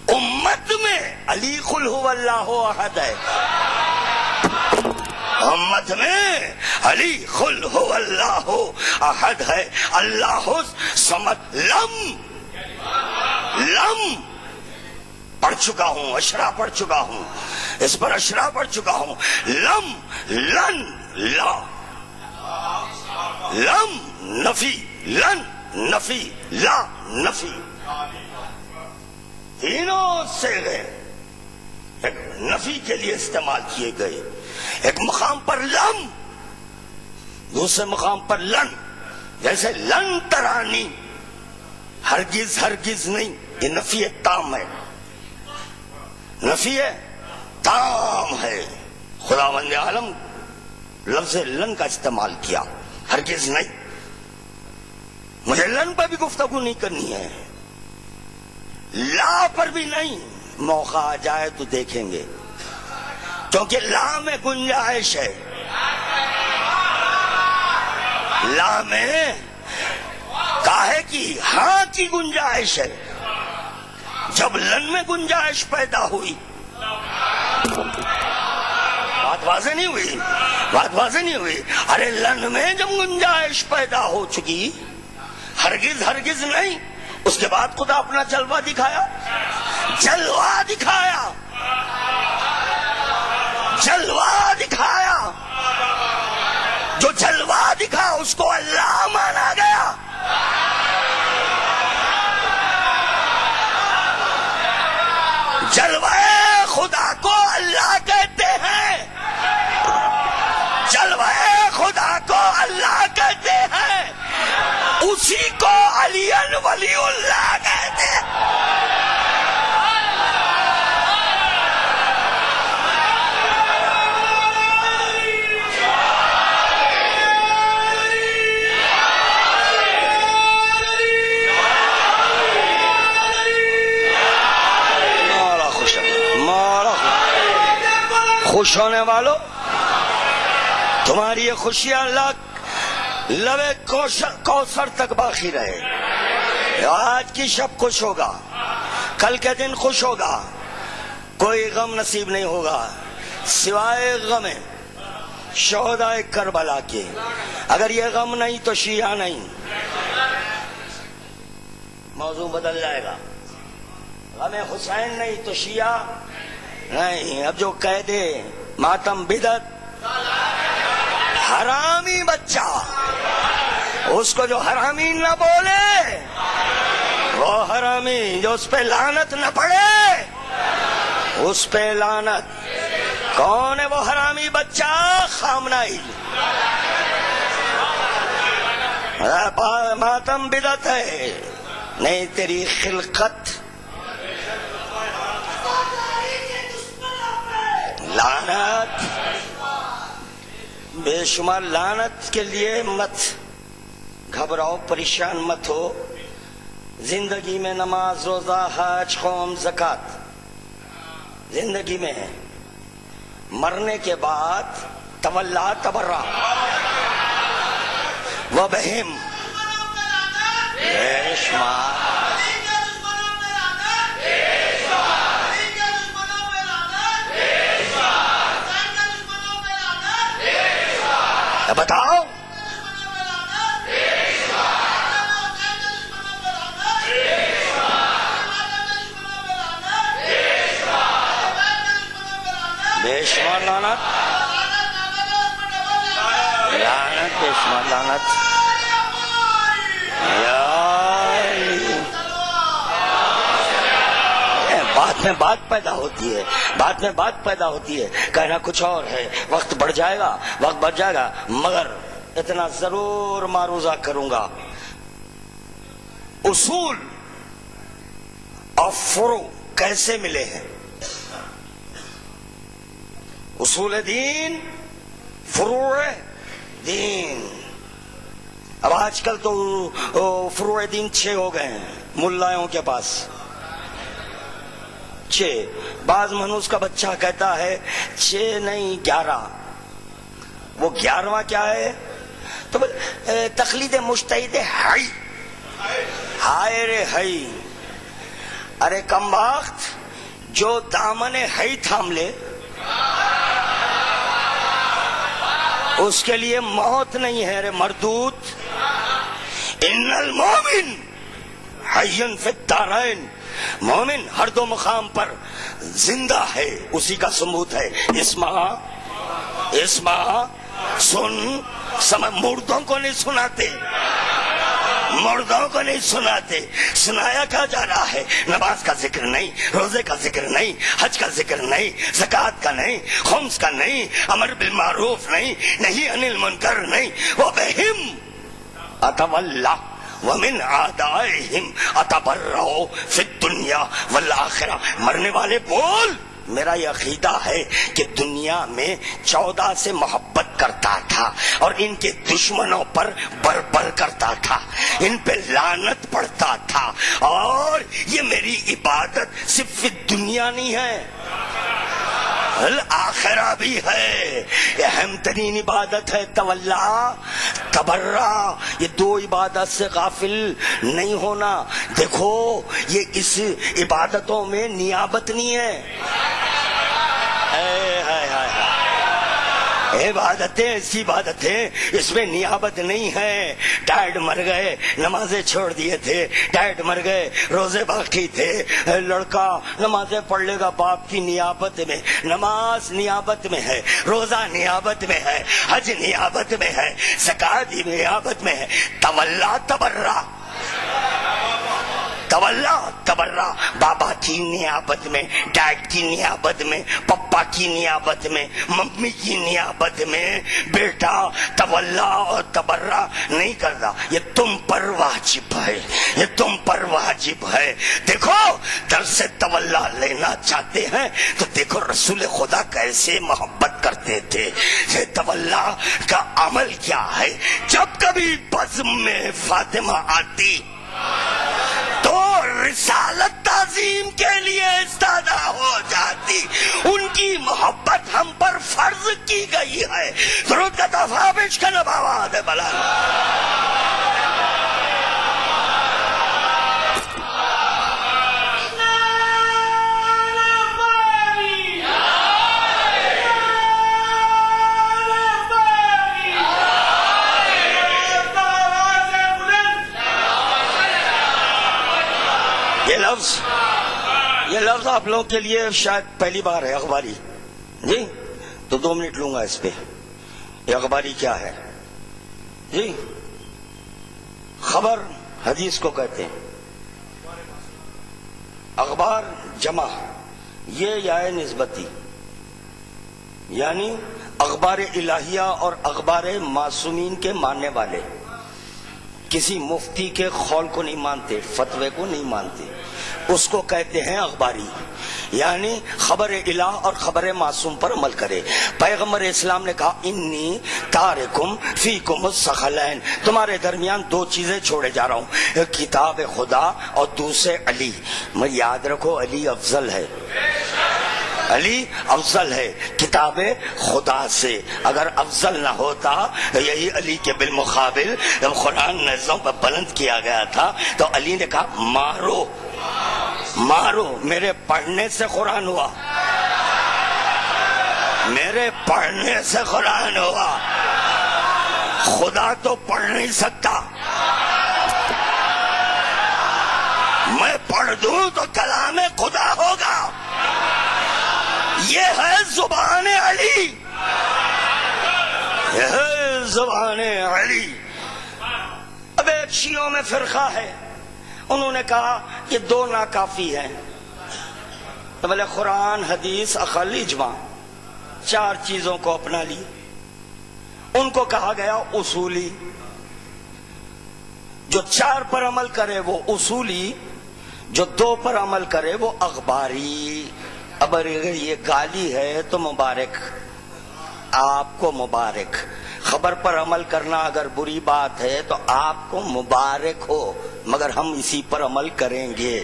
S1: امت میں علی قل هو اللہ احد ہے، امت میں علی قل هو اللہ احد ہے، اللہ صمد، لم پڑھ چکا ہوں، اشرا پڑھ چکا ہوں، اس پر اشرا پڑھ چکا ہوں، لم، لن، لا، لم نفی، لن نفی، لا نفی، تینوں صیغے ایک نفی کے لیے استعمال کیے گئے، ایک مقام پر لم، دوسرے مقام پر لن، جیسے لن ترانی، ہرگز ہرگز نہیں، یہ نفی تام ہے، نفی تام ہے۔ خداوند عالم لفظ لن کا استعمال کیا، ہرگز نہیں، مجھے لن پر بھی گفتگو نہیں کرنی ہے، لا پر بھی نہیں، موقع آ جائے تو دیکھیں گے، کیونکہ لا میں گنجائش ہے، لا میں کاہے کی، ہاں کی گنجائش ہے، جب لن میں گنجائش پیدا ہوئی، بات واضح نہیں ہوئی، بات واضح نہیں ہوئی، ارے لن میں جب گنجائش پیدا ہو چکی، ہرگز ہرگز نہیں، اس کے بعد خدا اپنا جلوہ دکھایا، جلوہ دکھایا، جلوہ دکھایا، جو جلوہ دکھا اس کو اللہ مانا گیا، علی کو علی ولی اللہ کہتے ہیں. خوش ہونے والوں، تمہاری یہ خوشیاں لبے کوثر تک باقی رہے. آج کی شب خوش ہوگا، کل کے دن خوش ہوگا، کوئی غم نصیب نہیں ہوگا سوائے غم شہدائے کربلا کے. اگر یہ غم نہیں تو شیعہ نہیں. موضوع بدل جائے گا. غم حسین نہیں تو شیعہ نہیں. اب جو کہہ دے ماتم بدعت حرامی بچہ، اس کو جو حرامی نہ بولے وہ حرامی، جو اس پہ لعنت نہ پڑے اس پہ لعنت. کون ہے وہ حرامی بچہ؟ خامنائی. ماتم بدعت ہے نہیں تیری خلقت. لعنت، بے شمار لعنت کے لیے مت گھبراؤ، پریشان مت ہو. زندگی میں نماز، روزہ، حج، قوم، زکات زندگی میں ہے. مرنے کے بعد تولا تبرا وبہم بے شمار. بتاؤ بے شمار لعنت، لعنت بے شمار لعنت. بات میں بات پیدا ہوتی ہے، بات میں بات پیدا ہوتی ہے. کہنا کچھ اور ہے. وقت بڑھ جائے گا، وقت بڑھ جائے گا، مگر اتنا ضرور معروضہ کروں گا. اصول اور فروع کیسے ملے ہیں؟ اصول دین، فروع دین. اب آج کل تو فروع دین 6 ہو گئے ہیں ملائوں کے پاس. 6. بعض منوس کا بچہ کہتا ہے 6 نہیں 11. وہ 11واں کیا ہے؟ تو تقلید مجتہد ہائی. ہائے رے ہائی. ارے کم وقت جو دامن ہائی تھام لے اس کے لیے موت نہیں ہے. رے مردود، ان المومن حی فی الدارین. مومن ہر دو مقام پر زندہ ہے، اسی کا ثبوت ہے. اسما سن سمجھ. مردوں کو نہیں سناتے، مردوں کو نہیں سناتے. سنایا کیا جا رہا ہے؟ نماز کا ذکر نہیں، روزے کا ذکر نہیں، حج کا ذکر نہیں، زکوٰۃ کا نہیں، خمس کا نہیں، امر بالمعروف نہیں، نہی عن المنکر نہیں. وبہم اتولا ومن اعدائہم اتبرؤ فی الدنیا والآخرہ. مرنے والے بول، میرا یہ عقیدہ ہے کہ دنیا میں 14 سے محبت کرتا تھا اور ان کے دشمنوں پر بربر کرتا تھا، ان پہ لعنت پڑتا تھا. اور یہ میری عبادت صرف دنیا نہیں ہے، آخرہ بھی ہے. یہ اہم ترین عبادت ہے تولا تبرا. یہ 2 عبادت سے غافل نہیں ہونا. دیکھو یہ اس عبادتوں میں نیابت نہیں ہے. عبادتیں ایسی عبادتیں اس میں نیابت نہیں ہے. ڈیڈ مر گئے، نمازیں چھوڑ دیے تھے، ڈیڈ مر گئے، روزے باقی تھے. لڑکا نمازیں پڑھ لے گا باپ کی نیابت میں. نماز نیابت میں ہے، روزہ نیابت میں ہے، حج نیابت میں ہے، زکوٰۃ نیابت میں ہے. تولا تبرا، تولا تبرا. بابا کی نیابت میں، ڈیڈ کی نیابت میں، پپا کی نیابت میں، ممی کی نیابت میں بیٹا تولا اور تبرہ نہیں کرتا. یہ تم پر واجب ہے، یہ تم پر واجب ہے. دیکھو درس تولا لینا چاہتے ہیں تو دیکھو رسول خدا کیسے محبت کرتے تھے. یہ تولا کا عمل کیا ہے؟ جب کبھی بزم میں فاطمہ آتی تو رسالت تعظیم کے لیے استادہ ہو جاتی. ان کی محبت ہم پر فرض کی گئی ہے. درود کا تحفہ پیش کرنا بابا دے بلند. یہ لفظ آپ لوگوں کے لیے شاید پہلی بار ہے. اخباری جی تو 2 منٹ لوں گا اس پہ. یہ اخباری کیا ہے جی؟ خبر حدیث کو کہتے ہیں. اخبار جمع یہ یا نسبتی، یعنی اخبار الہیہ اور اخبار معصومین کے ماننے والے کسی مفتی کے قول کو نہیں مانتے، فتوے کو نہیں مانتے، اس کو کہتے ہیں اخباری. یعنی خبر الہ اور خبر معصوم پر عمل کرے. پیغمبر اسلام نے کہا انی تارکم فیکم الثقلین، تمہارے درمیان 2 چیزیں چھوڑے جا رہا ہوں، ایک کتاب خدا اور دوسرے علی. میں یاد رکھو علی افضل ہے، علی افضل ہے کتاب خدا سے. اگر افضل نہ ہوتا یہی علی کے بالمقابل جب قرآن نظم پر بلند کیا گیا تھا تو علی نے کہا مارو مارو. میرے پڑھنے سے قرآن ہوا، میرے پڑھنے سے قرآن ہوا. خدا تو پڑھ نہیں سکتا، میں پڑھ دوں تو کلام خدا ہوگا. یہ ہے زبان علی، یہ ہے زبان علی. اب ایک شیعوں میں فرقہ ہے، انہوں نے کہا یہ 2 ناکافی ہیں. تو بولے قرآن حدیث عقل اجماع 4 چیزوں کو اپنا لی. ان کو کہا گیا اصولی. جو 4 پر عمل کرے وہ اصولی، جو 2 پر عمل کرے وہ اخباری. اب اگر یہ گالی ہے تو مبارک، آپ کو مبارک. خبر پر عمل کرنا اگر بری بات ہے تو آپ کو مبارک ہو، مگر ہم اسی پر عمل کریں گے.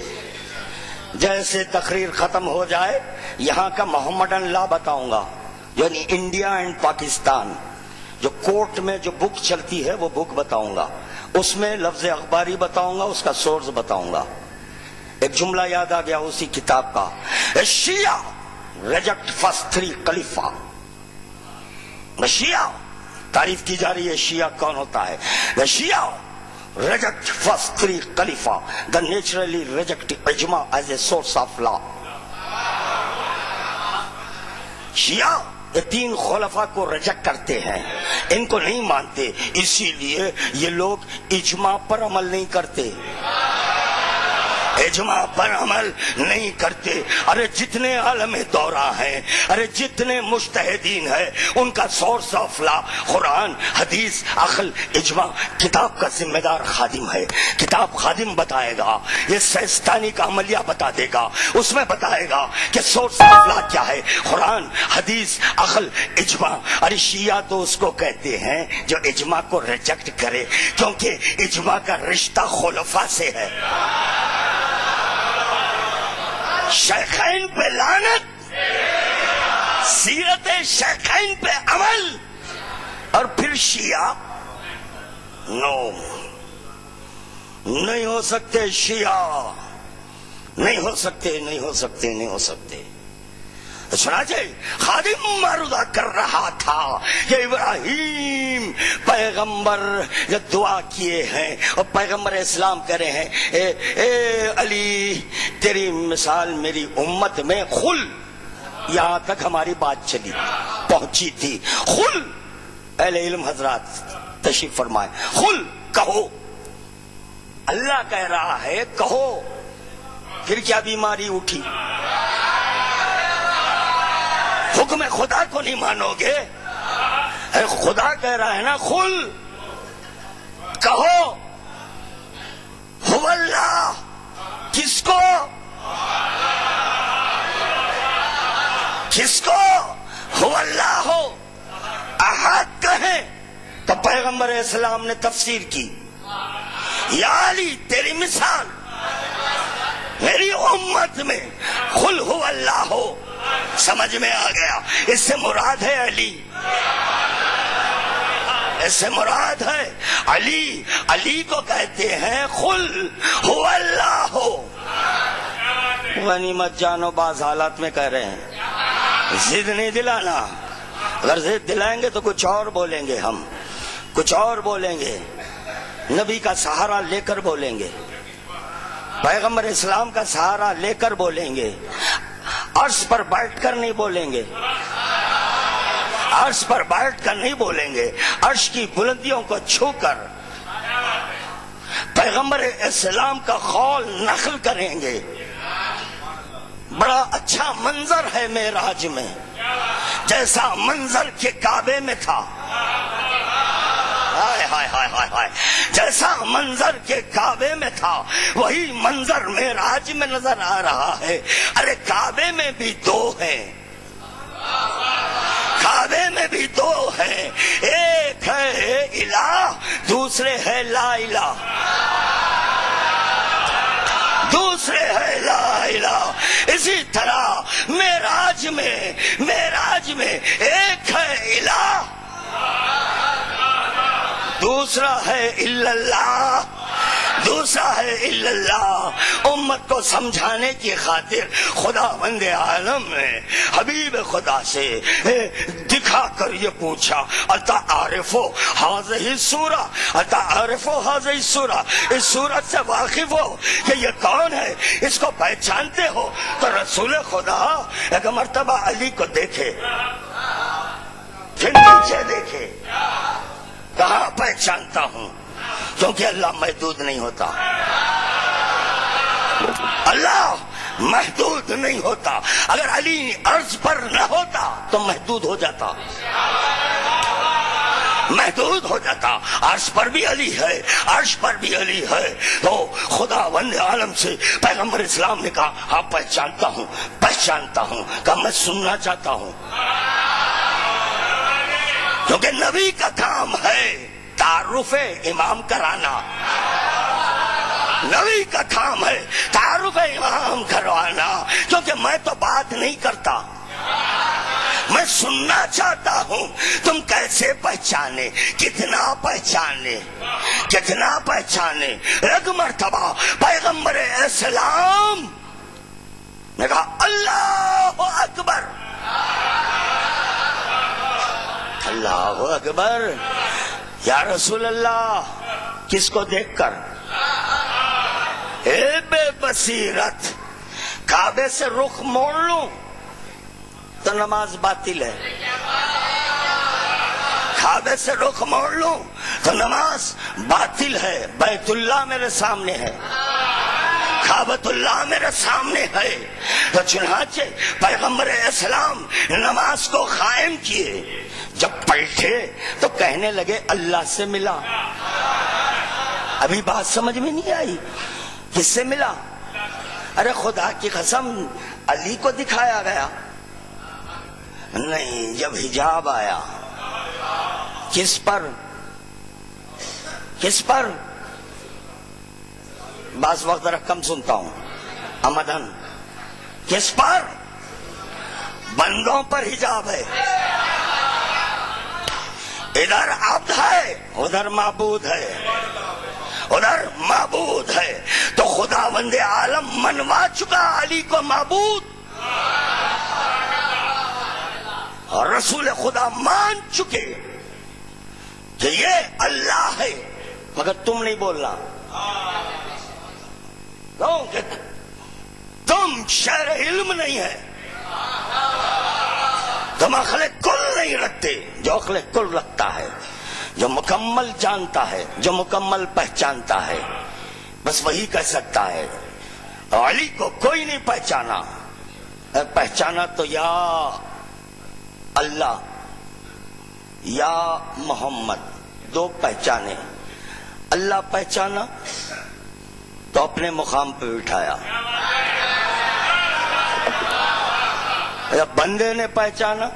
S1: جیسے تقریر ختم ہو جائے یہاں کا محمدن لا بتاؤں گا، یعنی انڈیا اینڈ پاکستان جو کورٹ میں جو بک چلتی ہے وہ بک بتاؤں گا. اس میں لفظ اخباری بتاؤں گا، اس کا سورس بتاؤں گا. ایک جملہ یاد آ گیا اسی کتاب کا، شیعہ ریجیکٹ فرسٹ 3 خلیفہ. شیعہ تعریف کی جا رہی ہے شیعہ کون ہوتا ہے. شیعہ reject first 3 خلیفہ, the naturally reject اجماع as a source of law. شیعہ یہ 3 خلفاء کو ریجیکٹ کرتے ہیں، ان کو نہیں مانتے، اسی لیے یہ لوگ اجماع پر عمل نہیں کرتے، اجماع پر عمل نہیں کرتے. ارے جتنے عالم دورہ ہیں، ارے جتنے مجتہدین ہیں، ان کا سورس آف لا قرآن، حدیث، عقل، اجماع. کتاب کا ذمہ دار خادم ہے، کتاب خادم بتائے گا، یہ سیستانی کا عملیہ بتا دے گا، اس میں بتائے گا کہ سورس آف لا کیا ہے، قرآن، حدیث، عقل، اجماع. ارے شیعہ تو اس کو کہتے ہیں جو اجماع کو ریجیکٹ کرے، کیونکہ اجماع کا رشتہ خلفاء سے ہے. شیخین پہ لعنت، سیرت شیخین پہ عمل. اور پھر شیعہ نو نہیں ہو سکتے، شیعہ نہیں ہو سکتے، نہیں ہو سکتے، نہیں ہو سکتے. سناجے خادم معروضہ کر رہا تھا کہ ابراہیم پیغمبر جو دعا کیے ہیں اور پیغمبر اسلام کہہ رہے ہیں اے علی تیری مثال میری امت میں خل. یہاں تک ہماری بات چلی پہنچی تھی. خل اہل علم حضرات تشریف فرمائے. خل کہو، اللہ کہہ رہا ہے کہو پھر کیا بیماری اٹھی؟ حکم خدا کو نہیں مانو گے؟ خدا کہہ رہا ہے نا، قل کہو هو اللہ. کس کو؟ کس کو هو اللہ ہو احد کہیں تو پیغمبر اسلام نے تفسیر کی، یا علی تیری مثال میری امت میں قل هو اللہ ہو، سمجھ میں آ گیا. اس سے مراد ہے علی، اس سے مراد ہے علی. علی کو کہتے ہیں قل هو اللہ ہو. غنیمت جانو بعض حالات میں کہہ رہے ہیں، ضد نہیں دلانا. اگر ضد دلائیں گے تو کچھ اور بولیں گے، ہم کچھ اور بولیں گے، نبی کا سہارا لے کر بولیں گے، پیغمبر اسلام کا سہارا لے کر بولیں گے. عرش پر بیٹھ کر نہیں بولیں گے، عرش پر بیٹھ کر نہیں بولیں گے، عرش کی بلندیوں کو چھو کر پیغمبر اسلام کا قول نقل کریں گے. بڑا اچھا منظر ہے معراج میں، جیسا منظر کے کعبے میں تھا. ہائے ہائے ہائے ہائے ہائے، جیسا منظر کے کعبے میں تھا وہی منظر معراج میں نظر آ رہا ہے. ارے کعبے میں بھی دو ہیں، کعبے میں بھی دو ہیں، ایک ہے الہ، دوسرے ہے لا الہ، دوسرے ہے لا الہ. اسی طرح معراج میں ایک ہے الہ، دوسرا ہے الا اللہ، دوسرا ہے الا اللہ. امت کو سمجھانے کی خاطر خدا بند عالم نے حبیب خدا سے دکھا کر یہ پوچھا، اتعرفو ہذہ سورہ، اتعرفو ہذہ سورہ، اس سورت سے واقف ہو کہ یہ کون ہے، اس کو پہچانتے ہو؟ تو رسول خدا ایک مرتبہ علی کو دیکھے، پھر نیچے دیکھے، کہاں پہچانتا ہوں؟ کیونکہ اللہ محدود نہیں ہوتا، اللہ محدود نہیں ہوتا. اگر علی عرض پر نہ ہوتا تو محدود ہو جاتا، محدود ہو جاتا. عرش پر بھی علی ہے، عرش پر بھی علی ہے. تو خدا بند عالم سے پیغمبر اسلام نے کہا ہاں پہچانتا ہوں، پہچانتا ہوں. کہا میں سننا چاہتا ہوں، کیونکہ نبی کا کام ہے تعارف امام کرانا، نبی کا کام ہے تعارف امام کروانا. کیونکہ میں تو بات نہیں کرتا، میں سننا چاہتا ہوں تم کیسے پہچانے، کتنا پہچانے، کتنا پہچانے. ایک مرتبہ پیغمبر اسلام نے کہا اللہ اکبر، اللہ اکبر. یا رسول اللہ، کس کو دیکھ کر؟ اے بے بصیرت، کعبے سے رخ موڑ لوں تو نماز باطل ہے، کعبے سے رخ موڑ لوں تو نماز باطل ہے. بیت اللہ میرے سامنے ہے، کعبۃ اللہ میرے سامنے ہے. تو چنانچہ پیغمبر اسلام نماز کو قائم کیے. جب پلٹے تو کہنے لگے اللہ سے ملا. ابھی بات سمجھ میں نہیں آئی، کس سے ملا؟ ارے خدا کی قسم علی کو دکھایا گیا نہیں. جب حجاب آیا، کس پر؟ کس پر؟ بعض وقت ذرا کم سنتا ہوں امدن. کس پر؟ بندوں پر حجاب ہے. ادھر عبد ہے، ادھر معبود ہے، ادھر معبود ہے. تو خدا بند عالم منوا چکا علی کو معبود، اور رسول خدا مان چکے کہ یہ اللہ ہے. مگر تم نہیں بولنا، کیونکہ تم شہر علم نہیں ہے، تم عقل کل نہیں رکھتے. جو عقل کل رکھتا ہے، جو مکمل جانتا ہے، جو مکمل پہچانتا ہے، بس وہی کہہ سکتا ہے علی کو کوئی نہیں پہچانا، پہچانا تو یا اللہ یا محمد، دو پہچانے۔ اللہ پہچانا تو اپنے مقام پہ بٹھایا، بندے نے پہچانا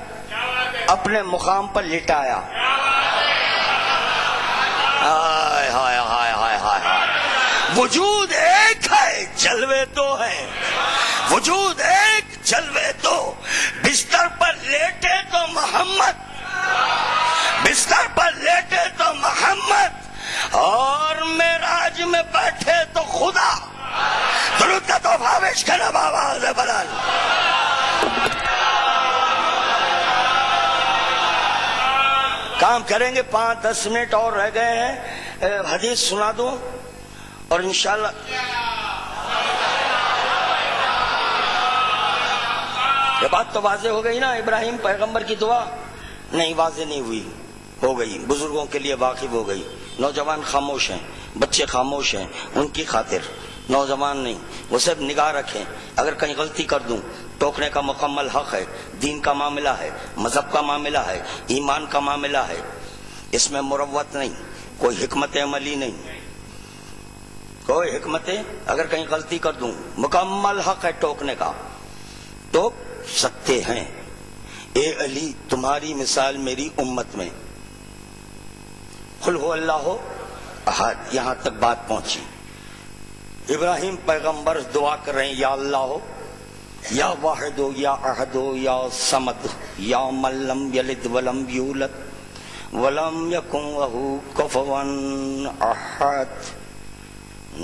S1: اپنے مقام پر لٹایا۔ ہائے ہائے ہائے ہائے ہائے ہائے، وجود ایک ہے جلوے دو ہیں، وجود ایک جلوے دو۔ بستر پر لیٹے تو محمد، بستر پر لیٹے تو محمد، اور معراج میں بیٹھے تو خدا۔ درود کا تحفہ پیش کرنا آواز بلند۔ کام کریں گے، 5-10 منٹ اور رہ گئے ہیں، حدیث سنا دوں اور انشاءاللہ یہ بات تو واضح ہو گئی نا۔ ابراہیم پیغمبر کی دعا نہیں واضح نہیں ہوئی، ہو گئی، بزرگوں کے لیے واقف ہو گئی۔ نوجوان خاموش ہیں، بچے خاموش ہیں، ان کی خاطر نوجوان نہیں، وہ سب نگاہ رکھیں۔ اگر کہیں غلطی کر دوں، ٹوکنے کا مکمل حق ہے، دین کا معاملہ ہے، مذہب کا معاملہ ہے، ایمان کا معاملہ ہے، اس میں مروت نہیں، کوئی حکمت عملی نہیں، کوئی حکمت۔ اگر کہیں غلطی کر دوں، مکمل حق ہے ٹوکنے کا، ٹوک سکتے ہیں۔ اے علی تمہاری مثال میری امت میں، قل هو اللہ احد، یہاں تک بات پہنچی۔ ابراہیم پیغمبر دعا کر رہے ہیں، یا اللہ ہو، یا واحد ہو، یا احد ہو، یا صمد، یا من لم یلد ولم یولد ولم یکن لہ کفوا احد،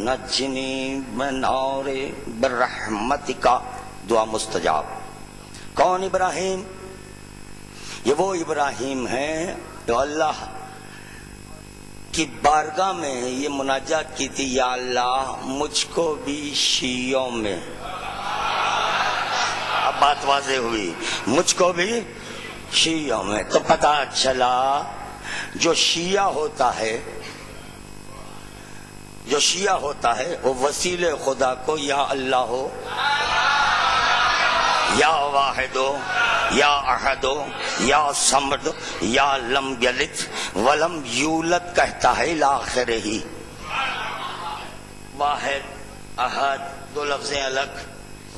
S1: نجنی من اور برحمتک، دعا مستجاب۔ کون ابراہیم؟ یہ وہ ابراہیم ہیں جو اللہ کی بارگاہ میں یہ مناجات کی تھی، یا اللہ مجھ کو بھی شیعوں میں، اب بات واضح ہوئی، مجھ کو بھی شیعوں میں۔ تو پتہ چلا جو شیعہ ہوتا ہے، جو شیعہ ہوتا ہے وہ وسیلے خدا کو یا اللہ ہو، یا واحد ہو، یا احد ہو، یا صمد، یا لم یلد ولم یولد کہتا ہے الاخر ہی۔ واحد احد دو لفظیں الگ،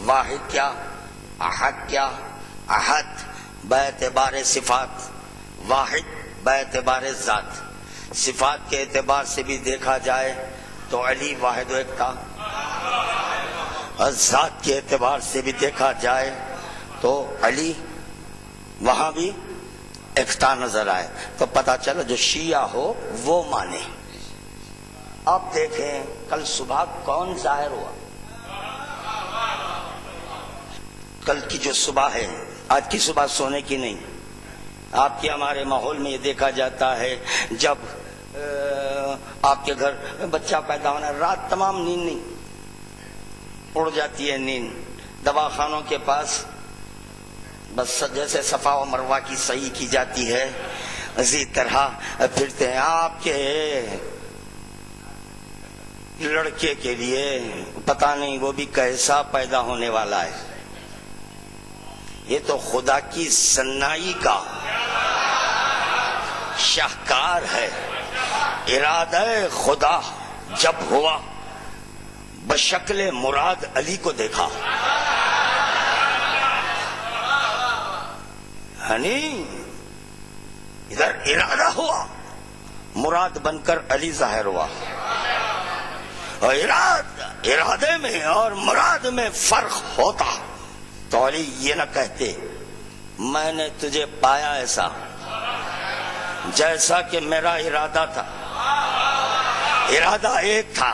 S1: واحد کیا، احد کیا؟ احد باعتبار صفات، واحد باعتبار ذات۔ صفات کے اعتبار سے بھی دیکھا جائے تو علی واحد و ایک تھا، اور ذات کے اعتبار سے بھی دیکھا جائے تو علی وہاں بھی ایکتا نظر آئے۔ تو پتہ چلا جو شیعہ ہو وہ مانے۔ اب دیکھیں کل صبح کون ظاہر ہوا، کل کی جو صبح ہے، آج کی صبح سونے کی نہیں۔ آپ کے ہمارے ماحول میں یہ دیکھا جاتا ہے، جب آپ کے گھر بچہ پیدا ہونا، رات تمام نیند نہیں، اڑ جاتی ہے نیند، دواخانوں کے پاس بس جیسے صفا و مروہ کی صحیح کی جاتی ہے اسی طرح پھرتے ہیں۔ آپ کے لڑکے کے لیے پتہ نہیں وہ بھی کیسا پیدا ہونے والا ہے۔ یہ تو خدا کی صنائی کا شاہکار ہے، ارادہ خدا جب ہوا بشکل مراد علی کو دیکھا، یعنی ادھر ارادہ ہوا، مراد بن کر علی ظاہر ہوا، اور ارادے میں اور مراد میں فرق ہوتا تو علی یہ نہ کہتے میں نے تجھے پایا ایسا جیسا کہ میرا ارادہ تھا۔ ارادہ ایک تھا،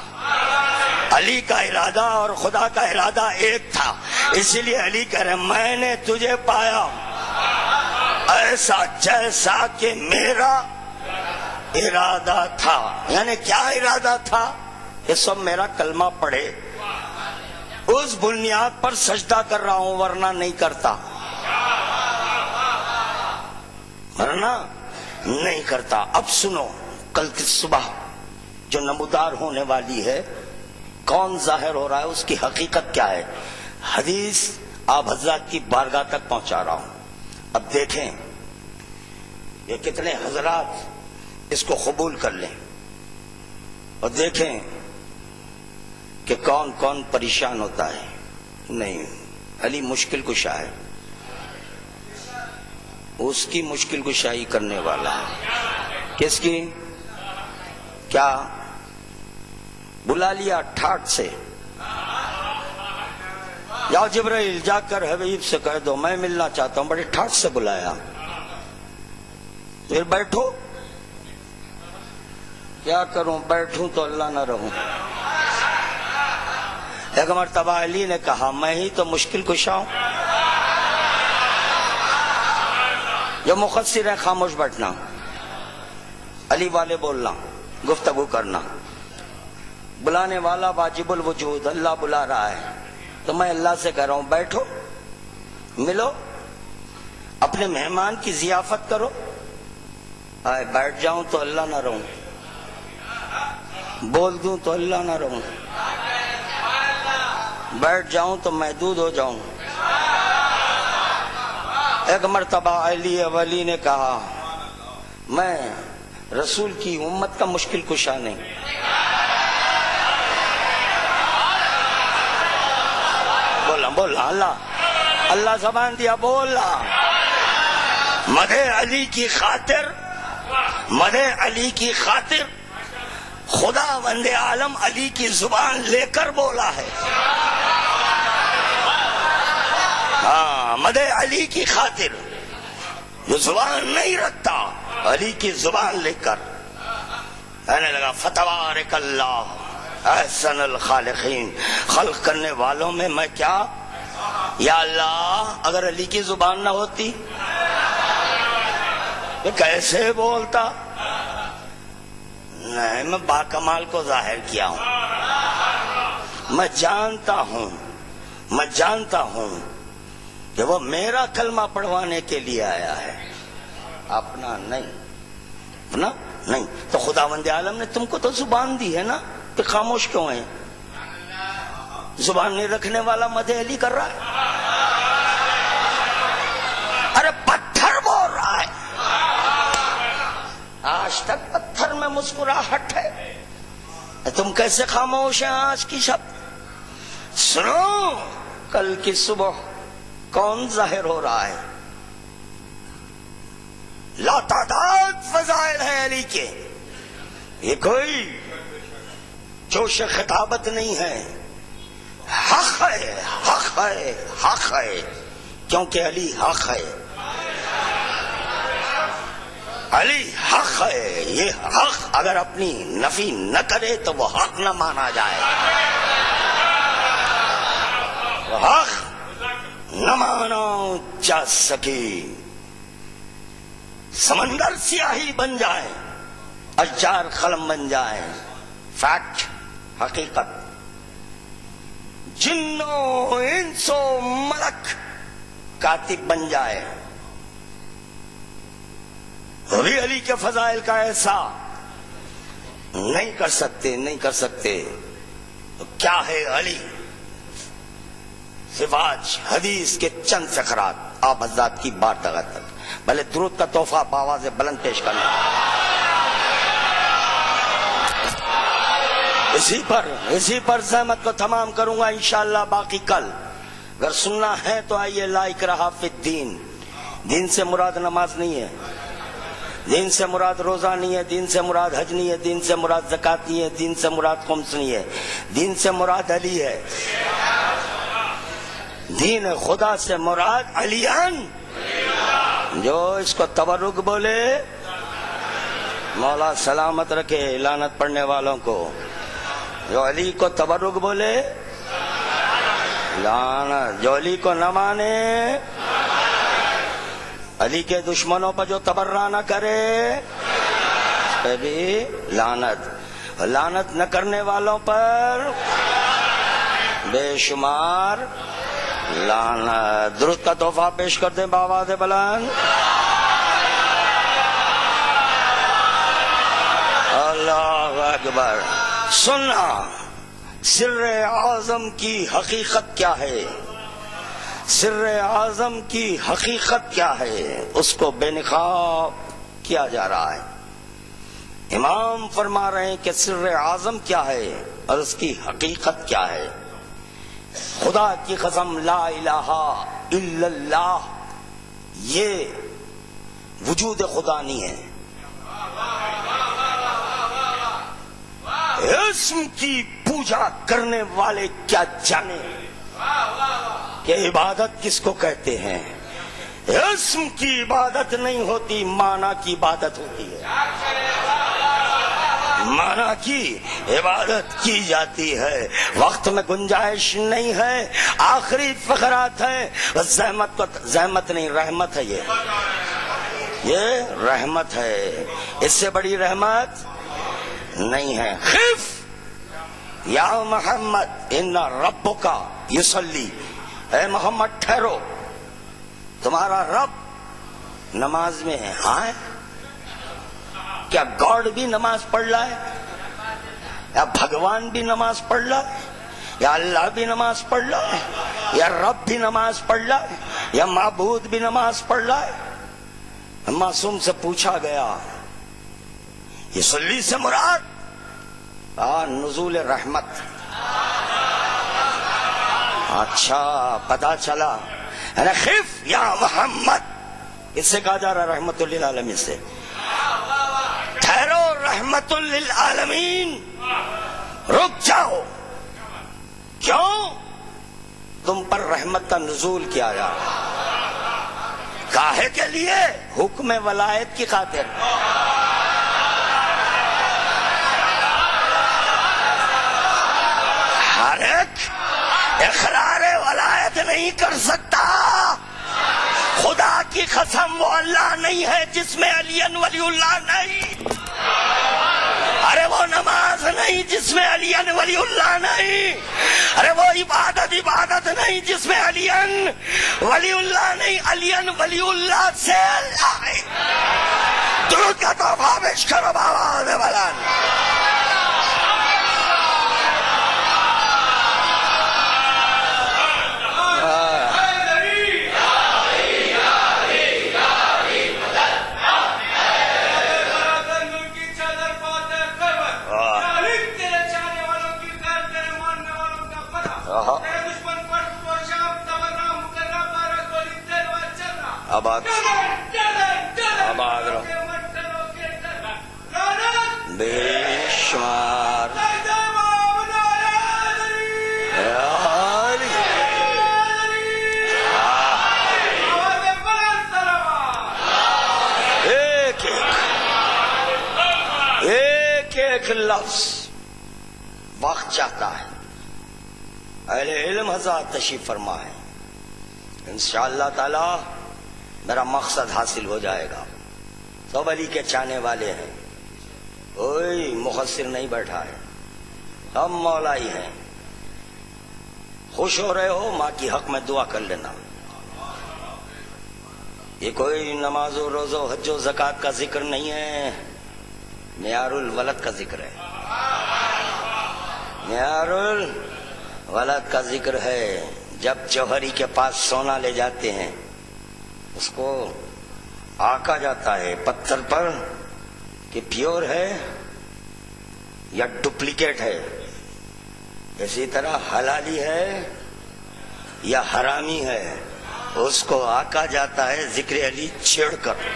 S1: علی کا ارادہ اور خدا کا ارادہ ایک تھا، اسی لیے علی کہہ رہے میں نے تجھے پایا ایسا جیسا کہ میرا ارادہ تھا۔ یعنی کیا ارادہ تھا کہ سب میرا کلمہ پڑھے، اس بنیاد پر سجدہ کر رہا ہوں، ورنہ نہیں کرتا، ورنہ نہیں کرتا۔ اب سنو کل کی صبح جو نمودار ہونے والی ہے، کون ظاہر ہو رہا ہے، اس کی حقیقت کیا ہے، حدیث آپ حضرات کی بارگاہ تک پہنچا رہا ہوں. اب دیکھیں یہ کتنے حضرات اس کو قبول کر لیں اور دیکھیں کہ کون کون پریشان ہوتا ہے. نہیں، علی مشکل کشا ہے، اس کی مشکل کشائی کرنے والا ہے. کس کی؟ کیا بلا لیا ٹھاٹ سے، یا جبرائیل جا کر حبیب سے کہہ دو میں ملنا چاہتا ہوں، بڑے ٹھاٹ سے بلایا، پھر بیٹھو. کیا کروں، بیٹھوں تو اللہ نہ رہوں. ایک مرتبہ علی نے کہا میں ہی تو مشکل کشا ہوں. جو مقصر ہے خاموش بیٹھنا، علی والے بولنا، گفتگو کرنا. بلانے والا واجب الوجود، اللہ بلا رہا ہے تو میں اللہ سے کہہ رہا ہوں بیٹھو، ملو، اپنے مہمان کی ضیافت کرو. آئے بیٹھ جاؤں تو اللہ نہ رہوں، بول دوں تو اللہ نہ رہوں، بیٹھ جاؤں تو محدود ہو جاؤں. ایک مرتبہ علی ولی نے کہا میں رسول کی امت کا مشکل کشا نہیں. بولا اللہ زبان دیا، بولا مدح علی کی خاطر، مدح علی کی خاطر خدا وند عالم علی کی زبان لے کر بولا ہے. ہاں، مدح علی کی خاطر جو زبان نہیں رکھتا، علی کی زبان لے کر کہنے لگا فتبارک اللہ احسن الخالقین، خلق کرنے والوں میں کیا، یا اللہ اگر علی کی زبان نہ ہوتی یہ کیسے بولتا. نہیں، میں باکمال کو ظاہر کیا ہوں. میں جانتا ہوں کہ وہ میرا کلمہ پڑھوانے کے لیے آیا ہے، اپنا نہیں. تو خداوند عالم نے تم کو تو زبان دی ہے نا، تو خاموش کیوں ہیں؟ زبان نہیں رکھنے والا مدح علی کر رہا ہے. ارے پتھر بول رہا ہے، آج تک پتھر میں مسکراہٹ ہے، تم کیسے خاموش ہیں آج کی شب؟ سنو، کل کی صبح کون ظاہر ہو رہا ہے؟ لاتعداد فضائل ہیں علی کے، یہ کوئی جوش خطابت نہیں ہے، حق ہے، حق ہے، حق ہے، کیونکہ علی حق ہے، علی حق ہے. یہ حق اگر اپنی نفی نہ کرے تو وہ حق نہ مانا جائے، حق نہ مانا جا سکے. سمندر سیاہی بن جائے، اشجار قلم بن جائے، فیکٹ، حقیقت، جنو انسو ملک کاتب بن جائے، ابھی علی کے فضائل کا ایسا نہیں کر سکتے. تو کیا ہے علی؟ صفات حدیث کے چند سکرات آپ حضرات کی بارگاہ تک، بھلے درود کا تحفہ بآواز بلند پیش کرنا. اسی پر زحمت کو تمام کروں گا انشاءاللہ. باقی کل اگر سننا ہے تو آئیے. لا اکراہ فی الدین، دین سے مراد نماز نہیں ہے، دین سے مراد روزہ نہیں ہے، دین سے مراد حج نہیں ہے، دین سے مراد زکات نہیں ہے، دین سے مراد خمس نہیں ہے، دین سے مراد علی ہے. دین خدا سے مراد علیان. جو اس کو تبرک بولے مولا سلامت رکھے لعنت پڑھنے والوں کو. جو علی کو تبرک بولے لعنت، جو علی کو نہ مانے، علی کے دشمنوں پر جو تبرہ نہ کرے اس پہ بھی لعنت. لعنت نہ کرنے والوں پر بے شمار لعنت. درود کا تحفہ پیش کر دیں بآواز بلند. اللہ اکبر. سننا سر اعظم کی حقیقت کیا ہے؟ سر اعظم کی حقیقت کیا ہے؟ اس کو بے نقاب کیا جا رہا ہے۔ امام فرما رہے ہیں کہ سر اعظم کیا ہے اور اس کی حقیقت کیا ہے۔ خدا کی قسم لا الہ الا اللہ یہ وجود خدا نہیں ہے، اسم کی پوجا کرنے والے کیا جانے کہ عبادت کس کو کہتے ہیں۔ اسم کی عبادت نہیں ہوتی، معنی کی عبادت ہوتی ہے، معنی کی عبادت کی جاتی ہے۔ وقت میں گنجائش نہیں ہے، آخری فقرات ہے، زحمت نہیں رحمت ہے، یہ رحمت ہے، اس سے بڑی رحمت نہیں ہے۔ خف یا محمد ان ربک یصلی، اے محمد ٹھہرو، تمہارا رب نماز میں ہے۔ ہاں کیا گاڈ بھی نماز پڑھ رہا ہے، یا بھگوان بھی نماز پڑھ رہا ہے، یا اللہ بھی نماز پڑھ رہا ہے، یا رب بھی نماز پڑھ رہا ہے، یا معبود بھی نماز پڑھ رہا ہے؟ معصوم سے پوچھا گیا یصلی سے مراد نزول رحمت۔ اچھا پتا چلا، خف یا محمد، اس سے کہا جا رہا رحمت للعالمین سے، ٹھہرو رحمت للعالمین، رک جاؤ۔ کیوں؟ تم پر رحمت کا نزول کیا جا رہا، کاہے کے لیے؟ حکم ولایت کی خاطر۔ ہر ایک اقرار ولایت نہیں کر سکتا۔ خدا کی قسم وہ اللہ نہیں ہے جس میں علی ولی اللہ نہیں، ارے وہ نماز نہیں جس میں علی ولی اللہ نہیں، ارے وہ عبادت نہیں جس میں علی ولی اللہ نہیں، علی ولی اللہ سے اللہ ہے۔ درود کا تحفہ پیش کرو بابا نے بلان۔ آباد رہو بے شمار ایک لفظ وقت چاہتا ہے۔ اہل علم حضرات تشریف فرما ہے، انشاءاللہ تعالی میرا مقصد حاصل ہو جائے گا۔ سب علی کے چاہنے والے ہیں، کوئی مخصر نہیں بیٹھا ہے، سب مولا ہی ہیں۔ خوش ہو رہے ہو ماں کی حق میں دعا کر لینا۔ یہ کوئی نماز و روزہ و حج و زکوٰۃ کا ذکر نہیں ہے، معیار الولد کا ذکر ہے، معیار الولد کا ذکر ہے۔ جب جوہری کے پاس سونا لے جاتے ہیں، اس کو آکا جاتا ہے پتھر پر کہ پیور ہے یا ڈپلیکیٹ ہے، اسی طرح حلالی ہے یا حرامی ہے، اس کو آکا جاتا ہے ذکر علی چھیڑ کر۔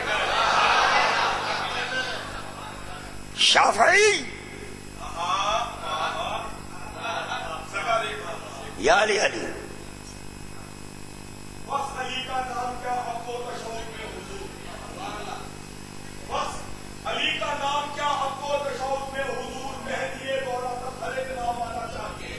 S1: شافعی یا علی علی
S2: بس علی کا نام کیا حق و تشوق میں حضور، بس علی کا نام کیا حق و تشوق میں حضور، مہدی دورہ تک ہر ایک نام آنا چاہیے۔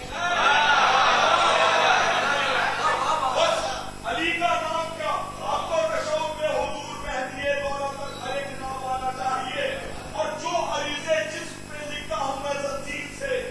S2: بس علی کا نام کیا حق و تشوق میں حضور، مہدی دورہ تک ہر ایک نام آنا چاہیے۔ اور جو عریضے جس پہ لکھتا ہوں میں تصدیق سے،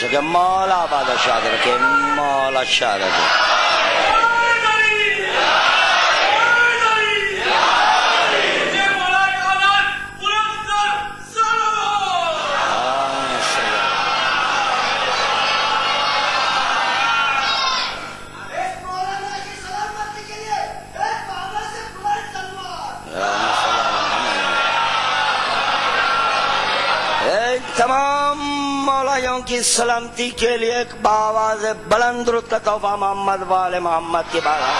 S1: شکے مولا بادشاہ رکھے، مولا شاہ رکھے. تمام مولایوں کی سلامتی کے لیے ایک باواز بلند درود کا تحفہ محمد والے محمد کی بارگاہ.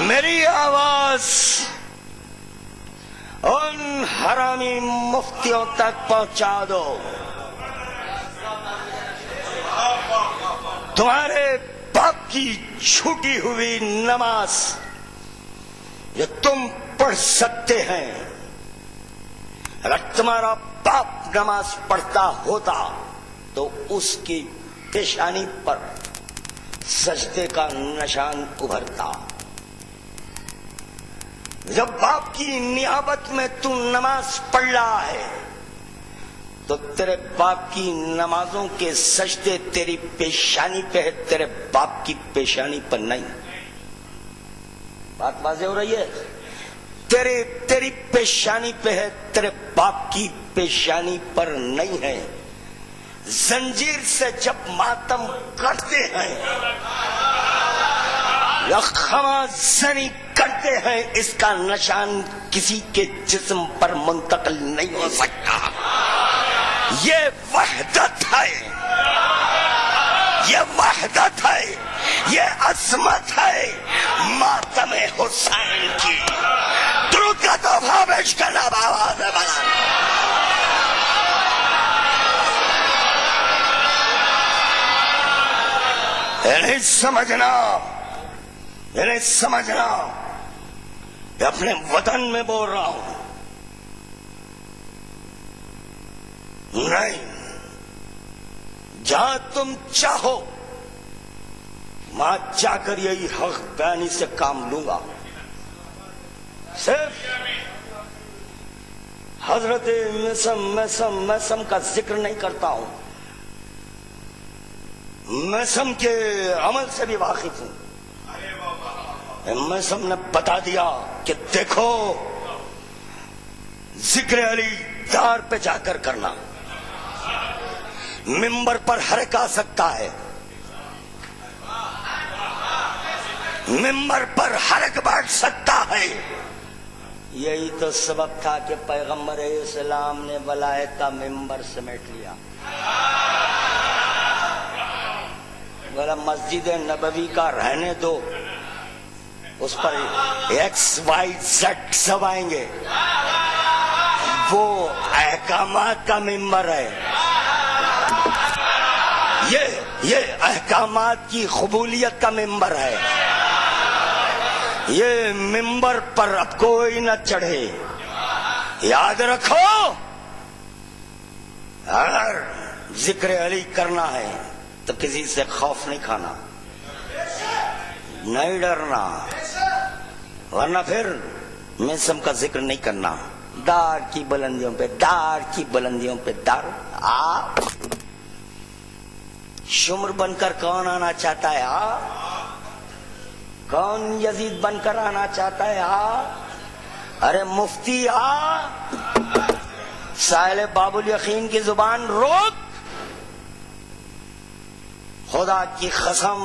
S1: میری آواز ان حرامی مفتیوں تک پہنچا دو. تمہارے باپ کی چھوٹی ہوئی نماز جو تم پڑھ سکتے ہیں، اگر تمہارا باپ نماز پڑھتا ہوتا تو اس کی پیشانی پر سجدے کا نشان ابھرتا. جب باپ کی نیابت میں تو نماز پڑھ رہا ہے تو تیرے باپ کی نمازوں کے سجدے تیری پیشانی پہ ہے، تیرے باپ کی پیشانی پر نہیں. بات واضح ہو رہی ہے؟ تیری پیشانی پہ ہے، تیرے باپ کی پیشانی پر نہیں ہے. زنجیر سے جب ماتم کرتے ہیں یا خما زنی کرتے ہیں، اس کا نشان کسی کے جسم پر منتقل نہیں ہو سکتا. یہ وحدت ہے، یہ وحدت ہے، یہ عظمت ہے ماتم حسین کی. درود کا تحفہ پیش کرنا باواز بلند. نہیں سمجھنا، نہیں سمجھنا کہ اپنے وطن میں بول رہا ہوں. نہیں، جہاں تم چاہو وہاں جا کر یہی حق بیانی سے کام لوں گا. صرف حضرت میسم کا ذکر نہیں کرتا ہوں، میسم کے عمل سے بھی واقف ہوں. میسم نے بتا دیا کہ دیکھو ذکر علی دار پہ جا کر کرنا، ممبر پر ہر ایک آ سکتا ہے، ممبر پر ہر ایک بیٹھ سکتا ہے. یہی تو سبب تھا کہ پیغمبر اسلام نے ولایت کا ممبر سمیٹ لیا. بولا مسجد نبوی کا رہنے دو، اس پر ایکس وائی زیڈ سب آئیں گے، وہ احکامات کا ممبر ہے. یہ احکامات کی قبولیت کا ممبر ہے. یہ ممبر پر اب کوئی نہ چڑھے. یاد رکھو، اگر ذکر علی کرنا ہے تو کسی سے خوف نہیں کھانا، نہیں ڈرنا، ورنہ پھر میسم کا ذکر نہیں کرنا. دار کی بلندیوں پہ، دار کی بلندیوں پہ دار. شمر بن کر کون آنا چاہتا ہے؟ کون یزید بن کر آنا چاہتا ہے؟ ارے مفتی سائل باب الیقین کی زبان روک. خدا کی قسم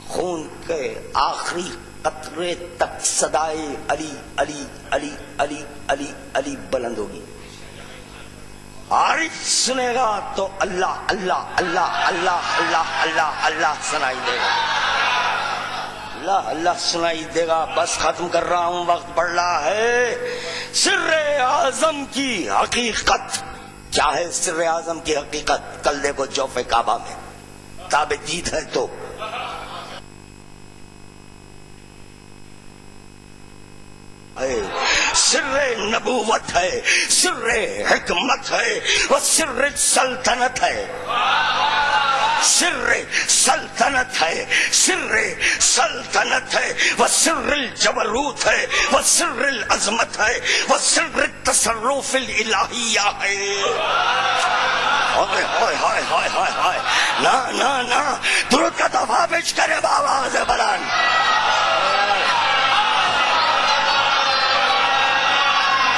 S1: خون کے آخری قطرے تک صدائے علی علی علی علی علی علی بلند ہوگی. عارف سنے گا تو اللہ اللہ اللہ اللہ اللہ اللہ اللہ سنائی دے گا، اللہ اللہ سنائی دے گا. بس ختم کر رہا ہوں، وقت بڑھ رہا ہے. سر اعظم کی حقیقت کیا ہے؟ سر اعظم کی حقیقت کل دیکھو جوف کعبہ میں. تاب دید ہے تو سر نبوت ہے، سر حکمت ہے، وہ سر سلطنت ہے. سر سلطنت ہے، سر سلطنت ہے، وہ سر الجبروت ہے، وہ سر العظمت ہے، وہ سر التصرف الالہیہ ہے۔ ہائے ہائے ہائے ہائے ہائے ہائے، نا نا نا، درود کا تحفہ پیش کرے بآواز بلند۔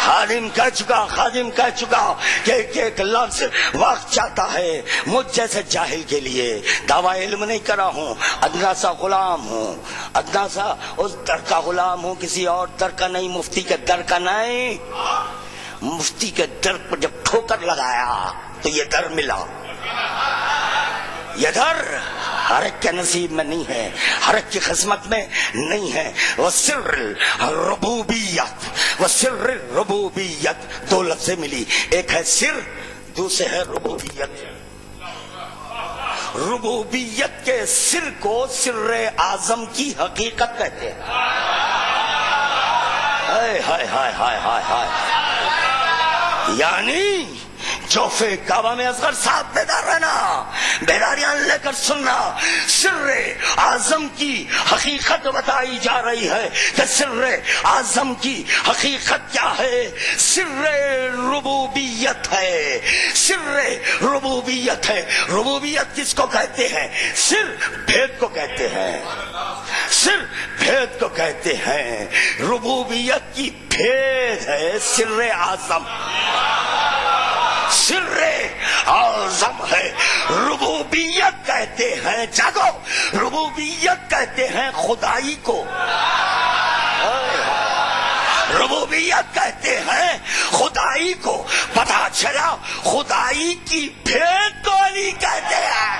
S1: خادم کہہ چکا کہ ایک لفظ وقت چاہتا ہے مجھ جیسے جاہل کے لیے۔ دعویٰ علم نہیں کرا ہوں، ادنا سا غلام ہوں، ادنا سا اس در کا غلام ہوں، کسی اور در کا نہیں، مفتی کے در کا نہیں۔ مفتی کے در پر جب ٹھوکر لگایا تو یہ در ملا۔ یہ در ہر ایک کے نصیب میں نہیں ہے، ہر ایک کی قسمت میں نہیں ہے۔ وہ سر ربوبیت، وہ سر ربوبیت، دو لفظ ملی، ایک ہے سر، دوسرے ہے ربوبیت۔ ربوبیت کے سر کو سر اعظم کی حقیقت کہتے ہیں۔ ہائے ہائے ہائے ہائے ہائے ہائے، یعنی جوفے کعبہ میں اصغر صاحب بیدار رہنا، بیداریاں لے کر سننا۔ سر اعظم کی حقیقت بتائی جا رہی ہے کہ سر اعظم کی حقیقت کیا ہے؟ سر ربوبیت ہے، سر ربوبیت ہے۔ ربوبیت کس کو کہتے ہیں؟ سر بھید کو کہتے ہیں، سر بھید کو کہتے ہیں۔ ربوبیت کی بھید ہے سر اعظم، سر اعظم ہے۔ ربوبیت کہتے ہیں، جاگو، ربوبیت کہتے ہیں خدائی کو، ربوبیت کہتے ہیں خدائی کو۔ پتہ چلا خدائی کی بھید کو علی کہتے ہیں۔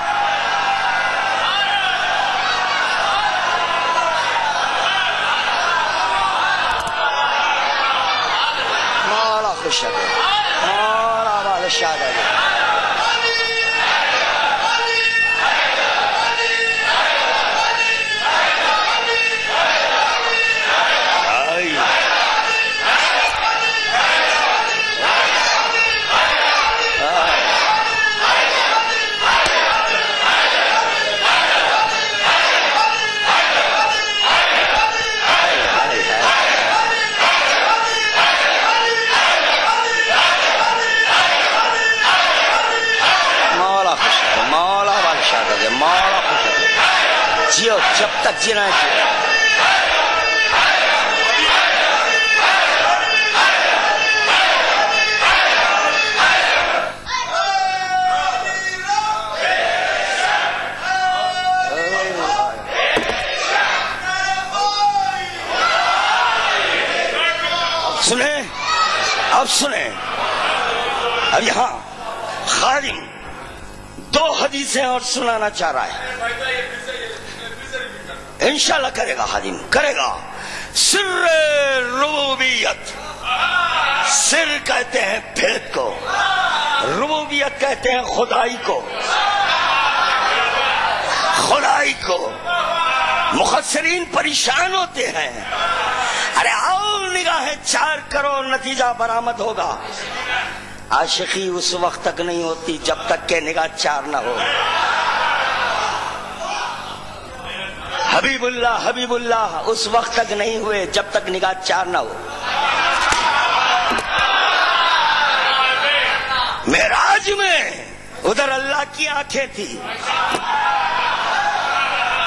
S1: مولا خوش ہے، مولا والا شاد ہے۔ جیو جب تک جینا ہے۔ سنیں، اب سنیں، اب یہاں خادم دو حدیثیں اور سنانا چاہ رہا ہے، انشاءاللہ کرے گا، خادم کرے گا۔ سر ربوبیت، سر کہتے ہیں بھید کو، ربوبیت کہتے ہیں خدائی کو، خدائی کو۔ مخصرین پریشان ہوتے ہیں، ارے آؤ نگاہیں چار کرو، نتیجہ برآمد ہوگا۔ عاشقی اس وقت تک نہیں ہوتی جب تک کہ نگاہ چار نہ ہو۔ حبیب اللہ اس وقت تک نہیں ہوئے جب تک نگاہ چار نہ ہو۔ معراج میں ادھر اللہ کی آنکھیں تھی،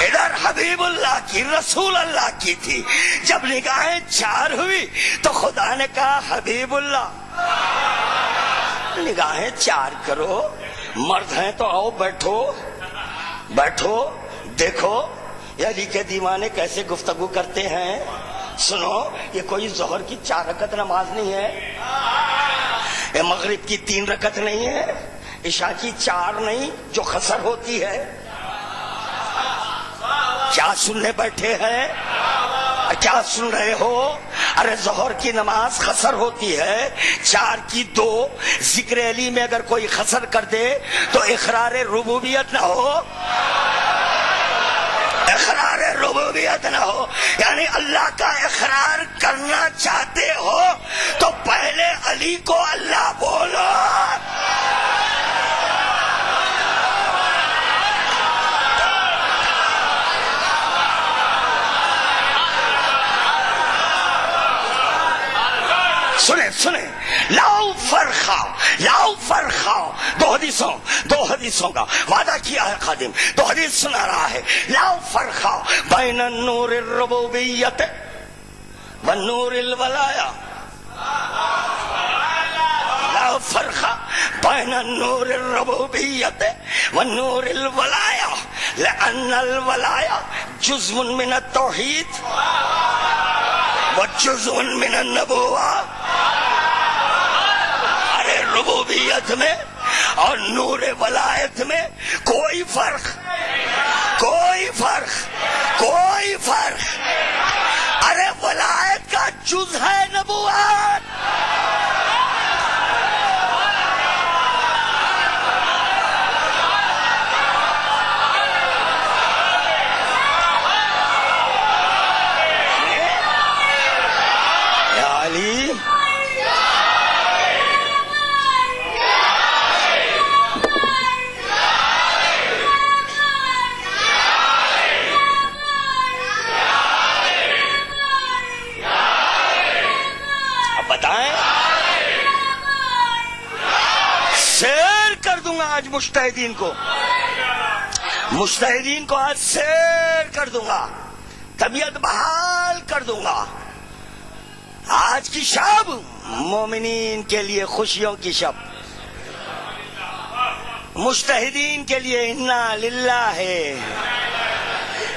S1: ادھر حبیب اللہ کی، رسول اللہ کی تھی۔ جب نگاہیں چار ہوئی تو خدا نے کہا حبیب اللہ نگاہیں چار کرو، مرد ہیں تو آؤ بیٹھو بیٹھو، دیکھو یہ علی کے دیوانے کیسے گفتگو کرتے ہیں۔ سنو، یہ کوئی ظہر کی 4 رکعت نماز نہیں ہے، یہ مغرب کی 3 رکعت نہیں ہے، عشاء کی 4 نہیں جو قصر ہوتی ہے۔ کیا سننے بیٹھے ہیں؟ کیا سن رہے ہو؟ ارے ظہر کی نماز قصر ہوتی ہے، 4 کی 2۔ ذکر علی میں اگر کوئی قصر کر دے تو اقرار ربوبیت نہ ہو، اقرار ربوبیت نہ ہو۔ یعنی اللہ کا اقرار کرنا چاہتے ہو تو پہلے علی کو اللہ بولو۔ سنیں لاؤ فرخاؤ دو حدیثوں کا وعدہ کیا ہے خادم. تو حدیث سنا رہا ہے لاؤ فرخاؤ بین النور الربوبیت والنور الولایا. لا فرق بين النور الربوبية والنور الولاية لأن الولاية جزء من التوحيد وجزء من النبوة. ارے ربوبیت میں اور نور ولایت میں کوئی فرق. ارے ولایت کا جز ہے نبوت. یا علی سیر کر دوں گا آج مجتہدین کو آج سیر کر دوں گا, طبیعت بحال کر دوں گا. آج کی شب مومنین کے لیے خوشیوں کی شب, مجتہدین کے لیے انا للہ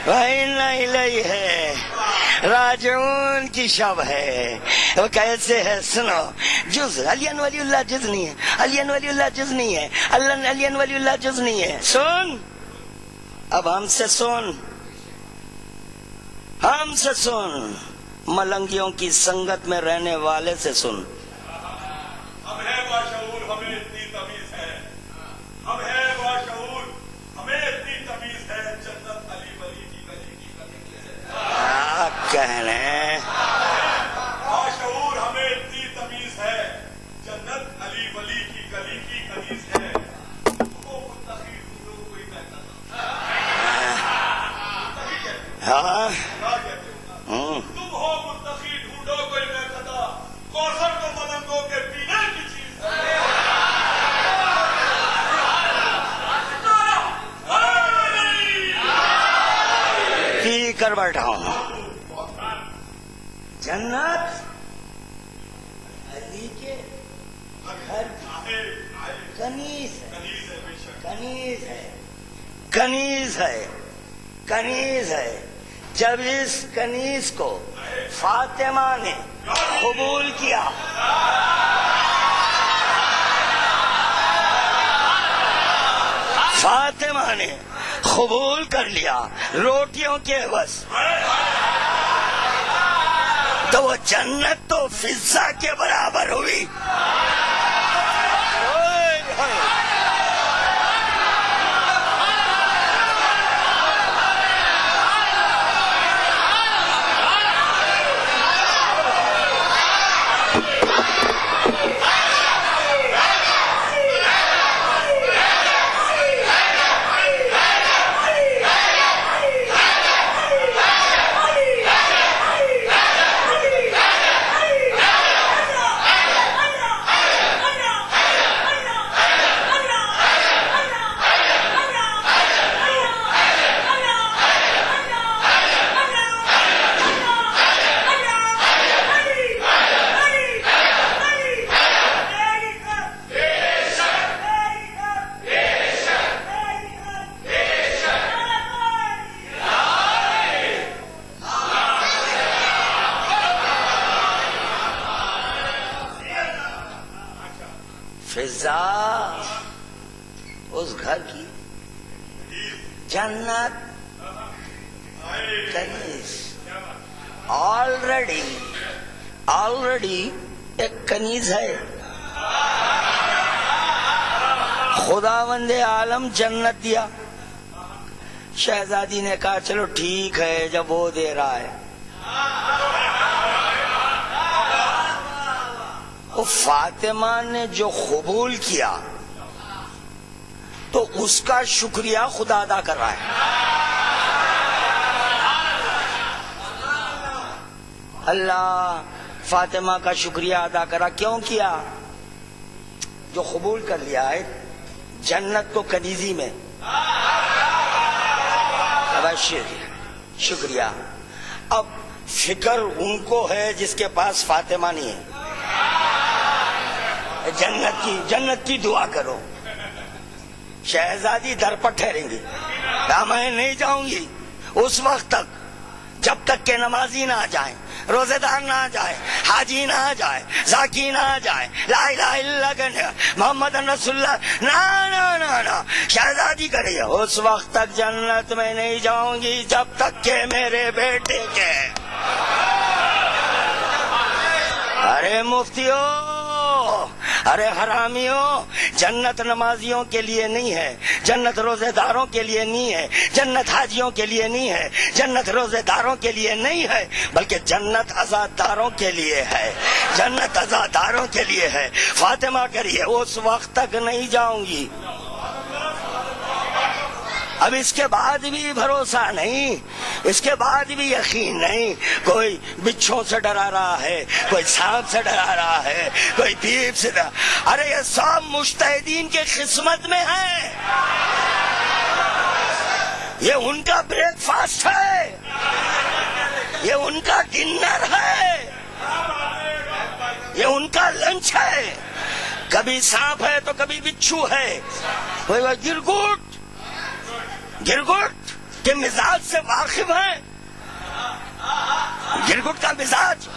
S1: و انا الیہ راجعون کی شب ہے. وہ کیسے ہے سنو, جز علی ولی اللہ جز نہیں ہے, علی ولی اللہ جز نہیں ہے, علی ولی اللہ جز نہیں ہے. سن اب ہم سے سن ملنگیوں کی سنگت میں رہنے والے سے سن.
S2: ہم ہے باشعور ہمیں اتنی تمیز ہے, ہم ہے باشعور ہمیں اتنی تمیز ہے, جنت علی ولی کی گلی کی گلی ہے.
S1: کیا کہنے
S2: باشعور ہمیں اتنی تمیز ہے, جنت علی ولی کی گلی کی کنیز ہے. وہ متقی ہوں کوئی کہتا
S1: ہاں
S2: تم ہو متقی ڈھونڈو کوئی میں کہتا, کوثر تو ملنگوں کے پینے کی چیز ہے.
S1: پی کر بیٹھا ہوں. جنت علی کے گھر کنیز ہے. جب اس کنیز کو فاطمہ نے قبول کیا, فاطمہ نے قبول کر لیا روٹیوں کے عوض, تو وہ جنت تو فضہ کے برابر ہوئی. فضا اس گھر کی, جنت کنیز آلریڈی ایک کنیز ہے. خداوند عالم جنت دیا, شہزادی نے کہا چلو ٹھیک ہے جب وہ دے رہا ہے. فاطمہ نے جو قبول کیا تو اس کا شکریہ خدا ادا کر رہا ہے. اللہ فاطمہ کا شکریہ ادا کرا. کیوں کیا؟ جو قبول کر لیا ہے جنت کو کنیزی میں. شکریہ. اب فکر ان کو ہے جس کے پاس فاطمہ نہیں ہے. جنت کی دعا کرو. شہزادی در پر ٹھہریں گی. میں نہیں جاؤں گی اس وقت تک جب تک کہ نمازی نہ آ جائیں, روزے دار نہ آ جائے, حاجی نہ آ جائے, ذاکی نہ آ جائے, لا الہ الا اللہ محمد رسول اللہ نہ شہزادی کرے. اس وقت تک جنت میں نہیں جاؤں گی جب تک کہ میرے بیٹے کے. ارے مفتیوں, ارے حرامیوں, جنت نمازیوں کے لیے نہیں ہے, جنت روزے داروں کے لیے نہیں ہے, جنت حاجیوں کے لیے نہیں ہے, جنت روزے داروں کے لیے نہیں ہے, بلکہ جنت عزاداروں کے لیے ہے. جنت عزاداروں کے لیے ہے. فاطمہ کریے اس وقت تک نہیں جاؤں گی. اب اس کے بعد بھی بھروسہ نہیں, اس کے بعد بھی یقین نہیں. کوئی بچھوں سے ڈرا رہا ہے, کوئی سانپ سے ڈرا رہا ہے, کوئی پیپ سے ڈرا. ارے یہ سب مجتہدین کے قسمت میں ہے. یہ ان کا بریک فاسٹ ہے, یہ ان کا ڈنر ہے, یہ ان کا لنچ ہے. کبھی سانپ ہے تو کبھی بچھو ہے. گرگٹ کے مزاج سے واقف ہے. گرگٹ کا مزاج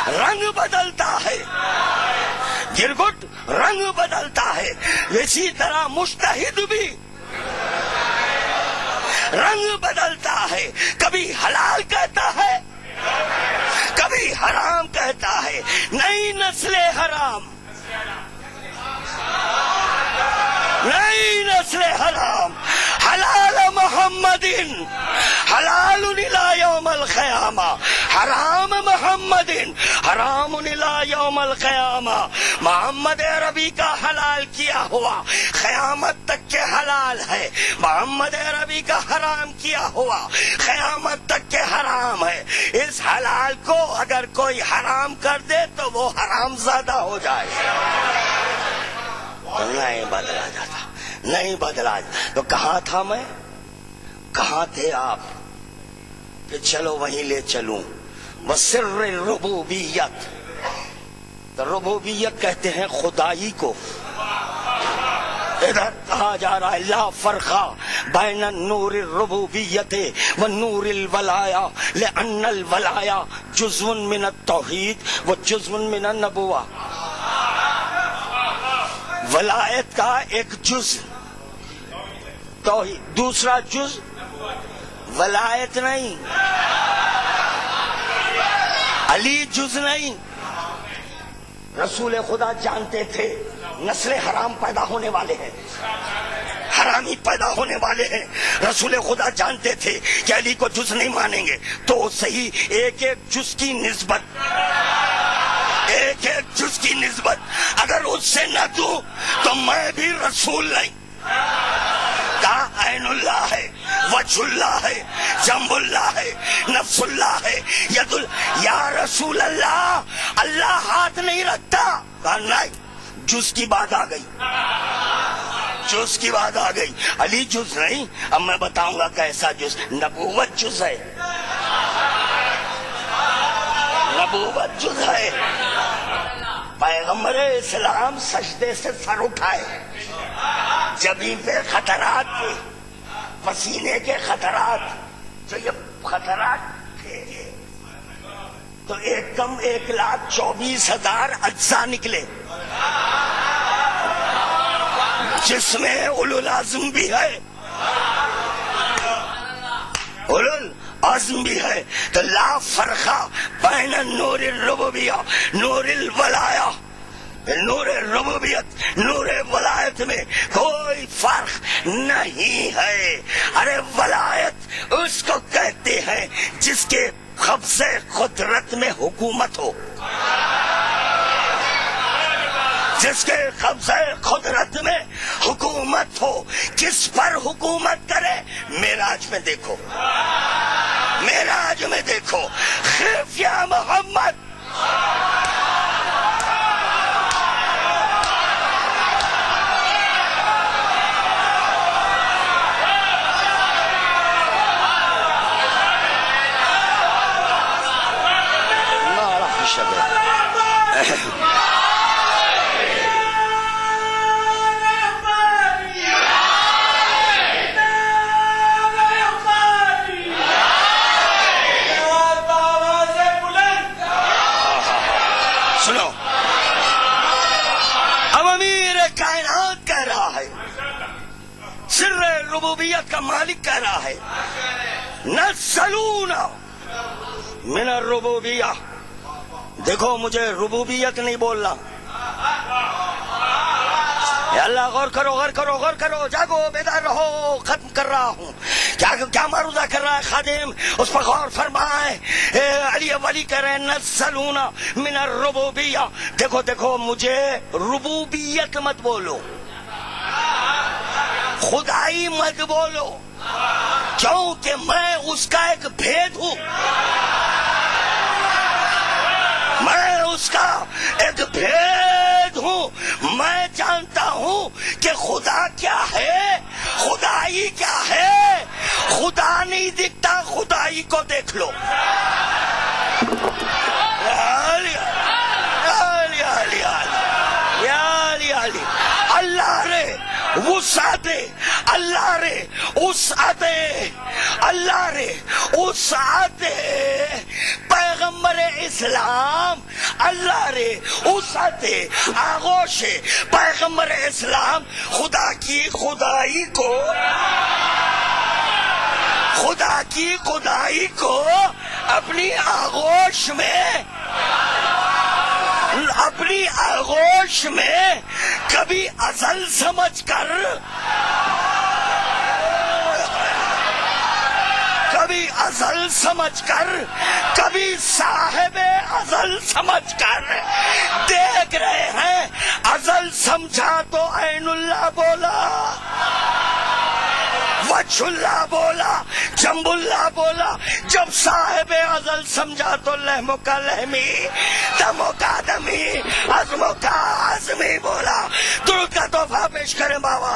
S1: رنگ بدلتا ہے, گرگٹ رنگ بدلتا ہے. اسی طرح مجتہد بھی رنگ بدلتا ہے. کبھی حلال کہتا ہے, کبھی حرام کہتا ہے. نئی نسل حرام, نئی نسل حرام. حلال محمد حلال الى یوم القیامہ, حرام محمد حرام الى یوم القیامہ. محمد عربی کا حلال کیا ہوا قیامت تک کے حلال ہے, محمد عربی کا حرام کیا ہوا قیامت تک کے حرام ہے. اس حلال کو اگر کوئی حرام کر دے تو وہ حرام زادہ ہو جائے. نہیں بدلا جاتا, نہیں بدلا. تو کہاں تھا میں, کہاں تھے آپ کہ چلو وہیں لے چلوں. وسر الربوبیت, تو ربوبیت کہتے ہیں خدائی کو. ادھر کہا جا رہا ہے لا فرقہ بین النور الربوبیت والنور الولایا لأن الولایا جزء من التوحید و جزء من النبوہ. ولایت کا ایک جز توحید, دوسرا جز ولایت نہیں. علی جز نہیں. رسول خدا جانتے تھے نسل حرام پیدا ہونے والے ہیں, حرامی پیدا ہونے والے ہیں. رسول خدا جانتے تھے کہ علی کو جز نہیں مانیں گے تو صحیح ایک ایک جز کی نسبت, ایک ایک جز کی نسبت اگر اس سے نہ دوں تو میں بھی رسول نہیں. کہا عین اللہ ہے, وجہ اللہ ہے, جنب اللہ ہے, نفس اللہ ہے, ید یا رسول اللہ, اللہ ہاتھ نہیں رکھتا. کہا نہیں, جز کی بات آ گئی, جز کی بات آ گئی. علی جز نہیں. اب میں بتاؤں گا کیسا جز. نبوت جز ہے, نبوت جز ہے. پیغمبر اسلام سجدے سے سر اٹھائے, جبھی پہ خطرات تھے, پسینے کے خطرات, جو یہ خطرات تھے تو ایک کم 1,24,000 اجزاء نکلے, جس میں اولو العزم بھی ہے, اولو العزم بھی ہے. تو لا فرقہ بین نور الربوبیہ نور الولایا, نور ربوبیت نور ولایت میں کوئی فرق نہیں ہے. ارے ولایت اس کو کہتے ہیں جس کے قبضے قدرت میں حکومت ہو, جس کے قبضے قدرت میں حکومت ہو. کس پر حکومت کرے؟ معراج میں دیکھو, معراج میں دیکھو. خف یا محمد سنو، اب امیر کائنات کہہ رہا ہے، سر ربوبیت کا مالک کہہ رہا ہے، نزلونا من الربوبیہ. دیکھو مجھے ربوبیت نہیں بولنا. اے اللہ غور کرو، غور کرو، غور کرو، جاگو، بیدار رہو. ختم کر رہا ہوں. کیا معروضہ کر رہا ہے خادم، اس پر غور فرمائے. علی ولی کہہ رہے ہیں نزلونا من الربوبیہ. دیکھو دیکھو، مجھے ربوبیت مت بولو، خدائی مت بولو، کیونکہ میں اس کا ایک بھید ہوں. میں اس کا ایک بھید ہوں. میں جانتا ہوں کہ خدا کیا ہے، خدائی کیا ہے. خدا نہیں دکھتا، خدائی کو دیکھ لو. اللہ رے وسعت، اللہ رے وسعت، اللہ رے وسعت. پیغمبر اسلام اللہ رے وسعت آغوش. پیغمبر اسلام خدا کی خدائی کو، خدا کی خدائی کو اپنی آغوش میں، اپنی آغوش میں کبھی ازل سمجھ کر، کبھی ازل سمجھ کر، کبھی صاحب ازل سمجھ کر دیکھ رہے ہیں. ازل سمجھا تو عین اللہ بولا، وجہ اللہ بولا، جنب اللہ بولا. جب صاحب ازل سمجھا تو لہموں کا لہمی، دموں کا دمی، عزموں کا عزمی بولا. درود کا تحفہ پیش کریں بابا.